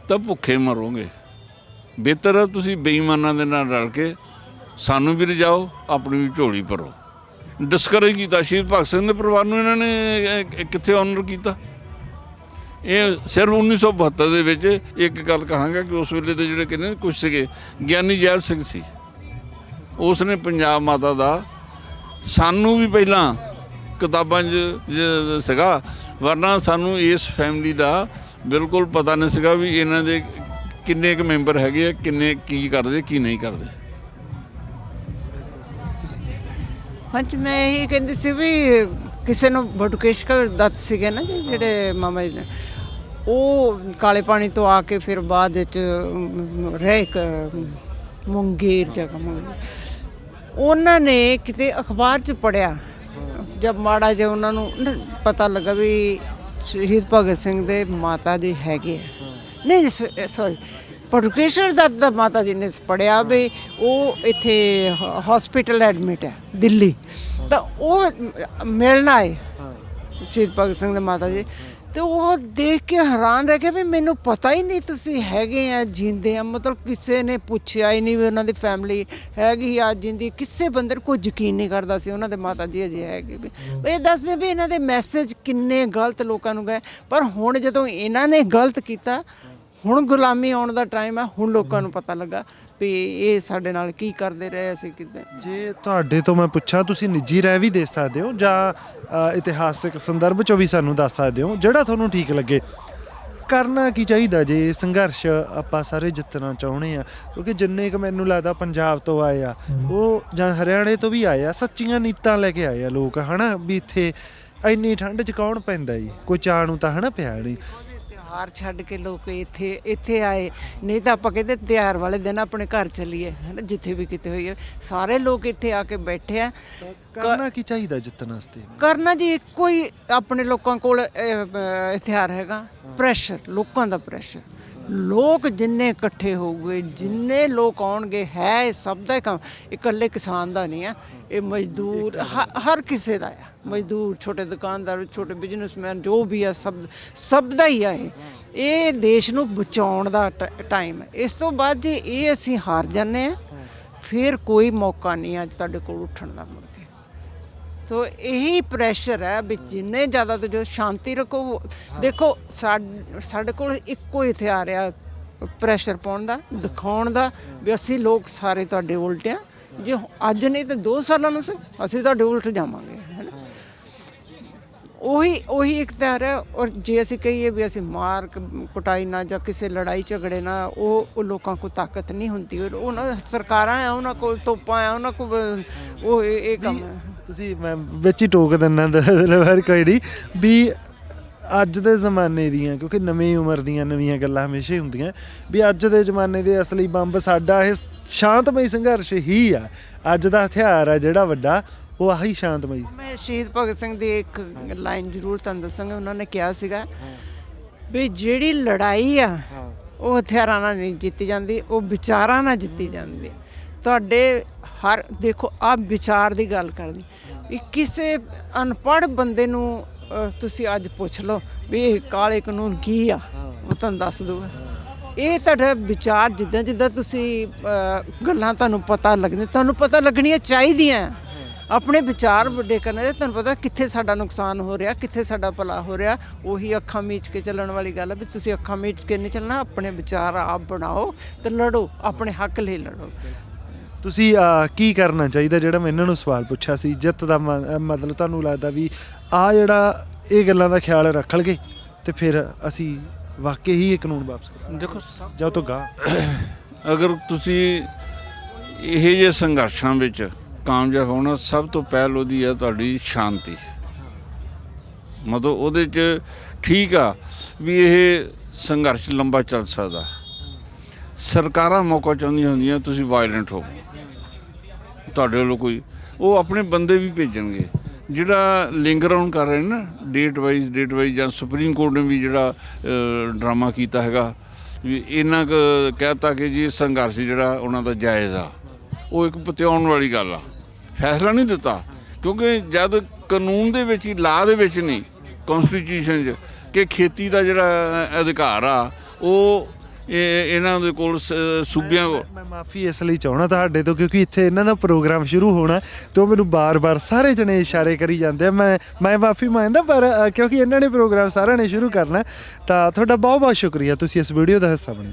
ਤਾਂ ਭੁੱਖੇ ਮਰੋਗੇ। ਬਿਹਤਰ ਹੈ ਤੁਸੀਂ ਬੇਈਮਾਨਾਂ ਦੇ ਨਾਲ ਰਲ ਕੇ ਸਾਨੂੰ ਵੀ ਰਜਾਓ, ਆਪਣੀ ਵੀ ਝੋਲੀ ਭਰੋ। ਡਿਸਕਰੇਜ ਕੀਤਾ ਸ਼ਹੀਦ ਭਗਤ ਸਿੰਘ ਦੇ ਪਰਿਵਾਰ ਨੂੰ ਇਹਨਾਂ ਨੇ ਕਿੱਥੇ ਆਨਰ ਕੀਤਾ? ਇਹ ਸਿਰਫ 1972 ਦੇ ਵਿੱਚ ਇੱਕ ਗੱਲ ਕਹਾਂਗਾ ਕਿ ਉਸ ਵੇਲੇ ਦੇ ਜਿਹੜੇ ਕਹਿੰਦੇ ਕੁਛ ਸੀਗੇ, ਗਿਆਨੀ ਜੈਲ ਸਿੰਘ ਸੀ, ਉਸ ਨੇ ਪੰਜਾਬ ਮਾਤਾ ਦਾ ਸਾਨੂੰ ਵੀ ਪਹਿਲਾਂ ਕਿਤਾਬਾਂ 'ਚ ਸੀਗਾ, ਵਰਨਾ ਸਾਨੂੰ ਇਸ ਫੈਮਿਲੀ ਦਾ ਬਿਲਕੁਲ ਪਤਾ ਨਹੀਂ ਸੀਗਾ ਵੀ ਇਹਨਾਂ ਦੇ ਕਿੰਨੇ ਕੁ ਮੈਂਬਰ ਹੈਗੇ ਆ, ਕਿੰਨੇ ਕੀ ਕਰਦੇ ਕੀ ਨਹੀਂ ਕਰਦੇ। ਹਾਂਜੀ ਮੈਂ ਇਹੀ ਕਹਿੰਦੀ ਸੀ ਵੀ ਕਿਸੇ ਨੂੰ ਬਟੂਕੇਸ਼ਵਰ ਦੱਤ ਸੀਗੇ ਨਾ ਜੀ ਜਿਹੜੇ ਮਾਮਾ ਜੀ, ਉਹ ਕਾਲੇ ਪਾਣੀ ਤੋਂ ਆ ਕੇ ਫਿਰ ਬਾਅਦ ਵਿੱਚ ਰਹਿ ਮੁੰਗੇਰ ਜਗ੍ਹਾ, ਉਹਨਾਂ ਨੇ ਕਿਤੇ ਅਖਬਾਰ 'ਚ ਪੜ੍ਹਿਆ, ਜਦ ਮਾੜਾ ਜਿਹਾ ਉਹਨਾਂ ਨੂੰ ਪਤਾ ਲੱਗਾ ਵੀ ਸ਼ਹੀਦ ਭਗਤ ਸਿੰਘ ਦੇ ਮਾਤਾ ਜੀ ਹੈਗੇ ਆ, ਨਹੀਂ ਸੌਰੀ ਪ੍ਰੋਫੈਸਰ ਦਾ ਤਾਂ ਮਾਤਾ ਜੀ ਨੇ ਪੜਿਆ ਵੀ ਉਹ ਇੱਥੇ ਹਸਪੀਟਲ ਐਡਮਿਟ ਹੈ ਦਿੱਲੀ, ਤਾਂ ਉਹ ਮਿਲਣ ਆਏ ਸ਼ਹੀਦ ਭਗਤ ਸਿੰਘ ਦੇ ਮਾਤਾ ਜੀ, ਤੇ ਉਹ ਦੇਖ ਕੇ ਹੈਰਾਨ ਰਹਿ ਗਿਆ ਵੀ ਮੈਨੂੰ ਪਤਾ ਹੀ ਨਹੀਂ ਤੁਸੀਂ ਹੈਗੇ ਆ, ਜੀਂਦੇ ਆ। ਮਤਲਬ ਕਿਸੇ ਨੇ ਪੁੱਛਿਆ ਹੀ ਨਹੀਂ ਵੀ ਉਹਨਾਂ ਦੀ ਫੈਮਿਲੀ ਹੈਗੀ ਆ ਜਿੰਦੀ, ਕਿਸੇ ਬੰਦੇ ਨੂੰ ਕੋਈ ਯਕੀਨ ਨਹੀਂ ਕਰਦਾ ਸੀ ਉਹਨਾਂ ਦੇ ਮਾਤਾ ਜੀ ਅਜੇ ਹੈਗੇ ਵੀ। ਇਹ ਦੱਸਦੇ ਵੀ ਇਹਨਾਂ ਦੇ ਮੈਸੇਜ ਕਿੰਨੇ ਗਲਤ ਲੋਕਾਂ ਨੂੰ ਗਏ, ਪਰ ਹੁਣ ਜਦੋਂ ਇਹਨਾਂ ਨੇ ਗਲਤ ਕੀਤਾ, ਹੁਣ ਗੁਲਾਮੀ ਆਉਣ ਦਾ ਟਾਈਮ ਹੈ, ਹੁਣ ਲੋਕਾਂ ਨੂੰ ਪਤਾ ਲੱਗਾ ਵੀ ਇਹ ਸਾਡੇ ਨਾਲ ਕੀ ਕਰਦੇ ਰਹੇ, ਅਸੀਂ ਕਿੱਦਾਂ। ਜੇ ਤੁਹਾਡੇ ਤੋਂ ਮੈਂ ਪੁੱਛਾਂ, ਤੁਸੀਂ ਨਿੱਜੀ ਰਾਏ ਵੀ ਦੇ ਸਕਦੇ ਹੋ ਜਾਂ ਇਤਿਹਾਸਿਕ ਸੰਦਰਭ ਚੋਂ ਵੀ ਸਾਨੂੰ ਦੱਸ ਸਕਦੇ ਹੋ, ਜਿਹੜਾ ਤੁਹਾਨੂੰ ਠੀਕ ਲੱਗੇ। ਕਰਨਾ ਕੀ ਚਾਹੀਦਾ ਜੇ ਸੰਘਰਸ਼ ਆਪਾਂ ਸਾਰੇ ਜਿੱਤਣਾ ਚਾਹੁੰਦੇ ਆ? ਕਿਉਂਕਿ ਜਿੰਨੇ ਕੁ ਮੈਨੂੰ ਲੱਗਦਾ ਪੰਜਾਬ ਤੋਂ ਆਏ ਆ, ਉਹ ਜਾਂ ਹਰਿਆਣੇ ਤੋਂ ਵੀ ਆਏ ਆ, ਸੱਚੀਆਂ ਨੀਤਾਂ ਲੈ ਕੇ ਆਏ ਆ ਲੋਕ, ਹਨਾ ਵੀ ਇੱਥੇ ਇੰਨੀ ਠੰਡ 'ਚ ਕੌਣ ਪੈਂਦਾ ਜੀ, ਕੋਈ ਚਾਹ ਨੂੰ ਤਾਂ ਹਨਾ ਪਿਆ ਨਹੀਂ। ਤਿਉਹਾਰ ਛੱਡ ਕੇ ਲੋਕ ਇੱਥੇ ਆਏ, ਨਹੀਂ ਤਾਂ ਆਪਾਂ ਕਹਿੰਦੇ ਤਿਉਹਾਰ ਵਾਲੇ ਦਿਨ ਆਪਣੇ ਘਰ ਚੱਲੀਏ, ਹੈ ਨਾ, ਜਿੱਥੇ ਵੀ ਕਿਤੇ ਹੋਈਏ। ਸਾਰੇ ਲੋਕ ਇੱਥੇ ਆ ਕੇ ਬੈਠੇ ਆ। ਕਰਨਾ ਕੀ ਚਾਹੀਦਾ ਜਿੱਤਣ ਵਾਸਤੇ? ਕਰਨਾ ਜੀ ਇੱਕੋ ਹੀ ਆਪਣੇ ਲੋਕਾਂ ਕੋਲ ਹਥਿਆਰ ਹੈਗਾ, ਪ੍ਰੈਸ਼ਰ, ਲੋਕਾਂ ਦਾ ਪ੍ਰੈਸ਼ਰ। ਲੋਕ ਜਿੰਨੇ ਇਕੱਠੇ ਹੋਊਗੇ, ਜਿੰਨੇ ਲੋਕ ਆਉਣਗੇ, ਹੈ ਇਹ ਸਭ ਦਾ ਹੀ ਕੰਮ, ਇਕੱਲੇ ਕਿਸਾਨ ਦਾ ਨਹੀਂ ਆ, ਇਹ ਮਜ਼ਦੂਰ ਹਰ ਕਿਸੇ ਦਾ ਆ, ਮਜ਼ਦੂਰ, ਛੋਟੇ ਦੁਕਾਨਦਾਰ, ਛੋਟੇ ਬਿਜ਼ਨਸਮੈਨ, ਜੋ ਵੀ ਆ, ਸਭ ਦਾ ਹੀ ਆ। ਇਹ ਦੇਸ਼ ਨੂੰ ਬਚਾਉਣ ਦਾ ਟਾਈਮ ਹੈ। ਇਸ ਤੋਂ ਬਾਅਦ ਜੇ ਇਹ ਅਸੀਂ ਹਾਰ ਜਾਂਦੇ ਆ, ਫਿਰ ਕੋਈ ਮੌਕਾ ਨਹੀਂ ਅੱਜ ਤੁਹਾਡੇ ਕੋਲ ਉੱਠਣ ਦਾ ਮੁੜ ਕੇ। ਤੋ ਇਹੀ ਪ੍ਰੈਸ਼ਰ ਹੈ ਵੀ ਜਿੰਨੇ ਜ਼ਿਆਦਾ ਤੋਂ ਜੋ ਸ਼ਾਂਤੀ ਰੱਖੋ। ਦੇਖੋ ਸਾਡੇ ਕੋਲ ਇੱਕੋ ਹੀ ਹਥਿਆਰ ਆ, ਪ੍ਰੈਸ਼ਰ ਪਾਉਣ ਦਾ, ਦਿਖਾਉਣ ਦਾ ਵੀ ਅਸੀਂ ਲੋਕ ਸਾਰੇ ਤੁਹਾਡੇ ਉਲਟ ਆ। ਜੇ ਅੱਜ ਨਹੀਂ ਤਾਂ 2 ਸਾਲਾਂ ਨੂੰ ਅਸੀਂ ਤੁਹਾਡੇ ਉਲਟ ਜਾਵਾਂਗੇ, ਹੈ ਨਾ। ਉਹੀ ਇੱਕ ਹਥਿਆਰ ਹੈ। ਔਰ ਜੇ ਅਸੀਂ ਕਹੀਏ ਵੀ ਅਸੀਂ ਮਾਰ ਕੁਟਾਈ ਨਾ ਜਾਂ ਕਿਸੇ ਲੜਾਈ ਝਗੜੇ ਨਾ, ਉਹ ਲੋਕਾਂ ਕੋਲ ਤਾਕਤ ਨਹੀਂ ਹੁੰਦੀ। ਉਹ ਨਾ ਸਰਕਾਰਾਂ ਆ, ਉਹਨਾਂ ਕੋਲ ਤੋਪਾਂ ਆ, ਉਹਨਾਂ ਕੋਲ ਉਹ ਇਹ ਕੰਮ ਹੈ। ਤੁਸੀਂ ਮੈਂ ਵਿੱਚ ਹੀ ਟੋਕ ਦਿੰਦਾ ਕੋਈ ਨਹੀਂ ਵੀ ਅੱਜ ਦੇ ਜ਼ਮਾਨੇ ਦੀਆਂ, ਕਿਉਂਕਿ ਨਵੀਂ ਉਮਰ ਦੀਆਂ ਨਵੀਆਂ ਗੱਲਾਂ ਹਮੇਸ਼ਾ ਹੀ ਹੁੰਦੀਆਂ, ਵੀ ਅੱਜ ਦੇ ਜ਼ਮਾਨੇ ਦੇ ਅਸਲੀ ਬੰਬ ਸਾਡਾ ਇਹ ਸ਼ਾਂਤਮਈ ਸੰਘਰਸ਼ ਹੀ ਆ। ਅੱਜ ਦਾ ਹਥਿਆਰ ਆ ਜਿਹੜਾ ਵੱਡਾ, ਉਹ ਆਹੀ ਸ਼ਾਂਤਮਈ। ਮੈਂ ਸ਼ਹੀਦ ਭਗਤ ਸਿੰਘ ਦੀ ਇੱਕ ਲਾਈਨ ਜ਼ਰੂਰ ਤੁਹਾਨੂੰ ਦੱਸਾਂਗਾ। ਉਹਨਾਂ ਨੇ ਕਿਹਾ ਸੀਗਾ ਵੀ ਜਿਹੜੀ ਲੜਾਈ ਆ ਉਹ ਹਥਿਆਰਾਂ ਨਾਲ ਨਹੀਂ ਜਿੱਤੀ ਜਾਂਦੀ, ਉਹ ਵਿਚਾਰਾਂ ਨਾਲ ਜਿੱਤੀ ਜਾਂਦੀ। ਤੁਹਾਡੇ ਹਰ ਦੇਖੋ ਆਹ ਵਿਚਾਰ ਦੀ ਗੱਲ ਕਰਦੀ, ਵੀ ਕਿਸੇ ਅਨਪੜ੍ਹ ਬੰਦੇ ਨੂੰ ਤੁਸੀਂ ਅੱਜ ਪੁੱਛ ਲਓ ਵੀ ਇਹ ਕਾਲੇ ਕਾਨੂੰਨ ਕੀ ਆ, ਉਹ ਤੁਹਾਨੂੰ ਦੱਸ ਦਊਗਾ। ਇਹ ਤੁਹਾਡਾ ਵਿਚਾਰ ਜਿੱਦਾਂ ਤੁਸੀਂ ਗੱਲਾਂ ਤੁਹਾਨੂੰ ਪਤਾ ਲੱਗਦੀਆਂ, ਤੁਹਾਨੂੰ ਪਤਾ ਲੱਗਣੀਆਂ ਚਾਹੀਦੀਆਂ। ਆਪਣੇ ਵਿਚਾਰ ਵੱਡੇ ਕਰਨੇ ਦੇ, ਤੁਹਾਨੂੰ ਪਤਾ ਕਿੱਥੇ ਸਾਡਾ ਨੁਕਸਾਨ ਹੋ ਰਿਹਾ, ਕਿੱਥੇ ਸਾਡਾ ਭਲਾ ਹੋ ਰਿਹਾ। ਉਹੀ ਅੱਖਾਂ ਮੀਚ ਕੇ ਚੱਲਣ ਵਾਲੀ ਗੱਲ ਹੈ ਵੀ ਤੁਸੀਂ ਅੱਖਾਂ ਮੀਚ ਕੇ ਨਹੀਂ ਚੱਲਣਾ, ਆਪਣੇ ਵਿਚਾਰ ਆਪ ਬਣਾਓ ਤੇ ਲੜੋ, ਆਪਣੇ ਹੱਕ ਲਈ ਲੜੋ। ਤੁਸੀਂ ਕੀ ਕਰਨਾ ਚਾਹੀਦਾ, ਜਿਹੜਾ ਮੈਂ ਇਹਨਾਂ ਨੂੰ ਸਵਾਲ ਪੁੱਛਿਆ ਸੀ, ਜਿੱਤ ਦਾ ਮਤਲਬ ਤੁਹਾਨੂੰ ਲੱਗਦਾ ਵੀ ਜਿਹੜਾ ਇਹ ਗੱਲਾਂ ਦਾ ਖਿਆਲ ਰੱਖ ਲਗੇ ਤੇ ਫਿਰ ਅਸੀਂ ਵਾਕਈ ਹੀ ਇਹ ਕਾਨੂੰਨ ਵਾਪਸ ਕਰਾਂਗੇ? ਦੇਖੋ ਜਾਓ ਤੋਂ ਗਾ ਅਗਰ ਤੁਸੀਂ ਇਹ ਜਿਹੇ ਸੰਘਰਸ਼ਾਂ ਵਿੱਚ ਕਾਮਯਾਬ ਹੋਣਾ, ਸਭ ਤੋਂ ਪਹਿਲ ਉਹਦੀ ਹੈ ਤੁਹਾਡੀ ਸ਼ਾਂਤੀ। ਮਤਲਬ ਉਹਦੇ 'ਚ ਠੀਕ ਆ ਵੀ ਇਹ ਸੰਘਰਸ਼ ਲੰਬਾ ਚੱਲ ਸਕਦਾ। ਸਰਕਾਰਾਂ ਮੌਕਾ ਚਾਹੁੰਦੀਆਂ ਹੁੰਦੀਆਂ ਤੁਸੀਂ ਵਾਇਲੈਂਟ ਹੋ, ਤੁਹਾਡੇ ਵੱਲੋਂ ਕੋਈ ਉਹ ਆਪਣੇ ਬੰਦੇ ਵੀ ਭੇਜਣਗੇ। ਜਿਹੜਾ ਲਿੰਕ ਰਾਉਂਡ ਕਰ ਰਹੇ ਨੇ ਨਾ, ਡੇਟ ਵਾਈਜ਼ ਜਾਂ ਸੁਪਰੀਮ ਕੋਰਟ ਨੇ ਵੀ ਜਿਹੜਾ ਡਰਾਮਾ ਕੀਤਾ ਹੈਗਾ ਵੀ ਇੰਨਾ ਕੁ ਕਹਿਤਾ ਕਿ ਜੀ ਸੰਘਰਸ਼ ਜਿਹੜਾ ਉਹਨਾਂ ਦਾ ਜਾਇਜ਼ ਆ, ਉਹ ਇੱਕ ਪਤਿਆਉਣ ਵਾਲੀ ਗੱਲ ਆ। ਫੈਸਲਾ ਨਹੀਂ ਦਿੱਤਾ, ਕਿਉਂਕਿ ਜਦ ਕਾਨੂੰਨ ਦੇ ਵਿੱਚ ਹੀ, ਲਾਅ ਦੇ ਵਿੱਚ ਨਹੀਂ, ਕੌਂਸਟੀਟਿਊਸ਼ਨ 'ਚ ਕਿ ਖੇਤੀ ਦਾ ਜਿਹੜਾ ਅਧਿਕਾਰ ਆ ਉਹ ਇਹਨਾਂ ਦੇ ਕੋਲ ਸੂਬਿਆਂ ਕੋਲ। ਮੈਂ ਮਾਫੀ ਇਸ ਲਈ ਚਾਹਣਾ ਤੁਹਾਡੇ ਤੋਂ, ਕਿਉਂਕਿ ਇੱਥੇ ਇਹਨਾਂ ਦਾ ਪ੍ਰੋਗਰਾਮ ਸ਼ੁਰੂ ਹੋਣਾ ਤੇ ਉਹ ਮੈਨੂੰ ਬਾਰ-ਬਾਰ ਸਾਰੇ ਜਣੇ ਇਸ਼ਾਰੇ ਕਰੀ ਜਾਂਦੇ ਆ। ਮੈਂ ਮਾਫੀ ਮੰਗਦਾ, ਪਰ ਕਿਉਂਕਿ ਇਹਨਾਂ ਨੇ ਪ੍ਰੋਗਰਾਮ ਸਾਰਿਆਂ ਨੇ ਸ਼ੁਰੂ ਕਰਨਾ, ਤਾਂ ਤੁਹਾਡਾ ਬਹੁਤ ਬਹੁਤ ਸ਼ੁਕਰੀਆ, ਤੁਸੀਂ ਇਸ ਵੀਡੀਓ ਦਾ ਹਿੱਸਾ ਬਣੇ।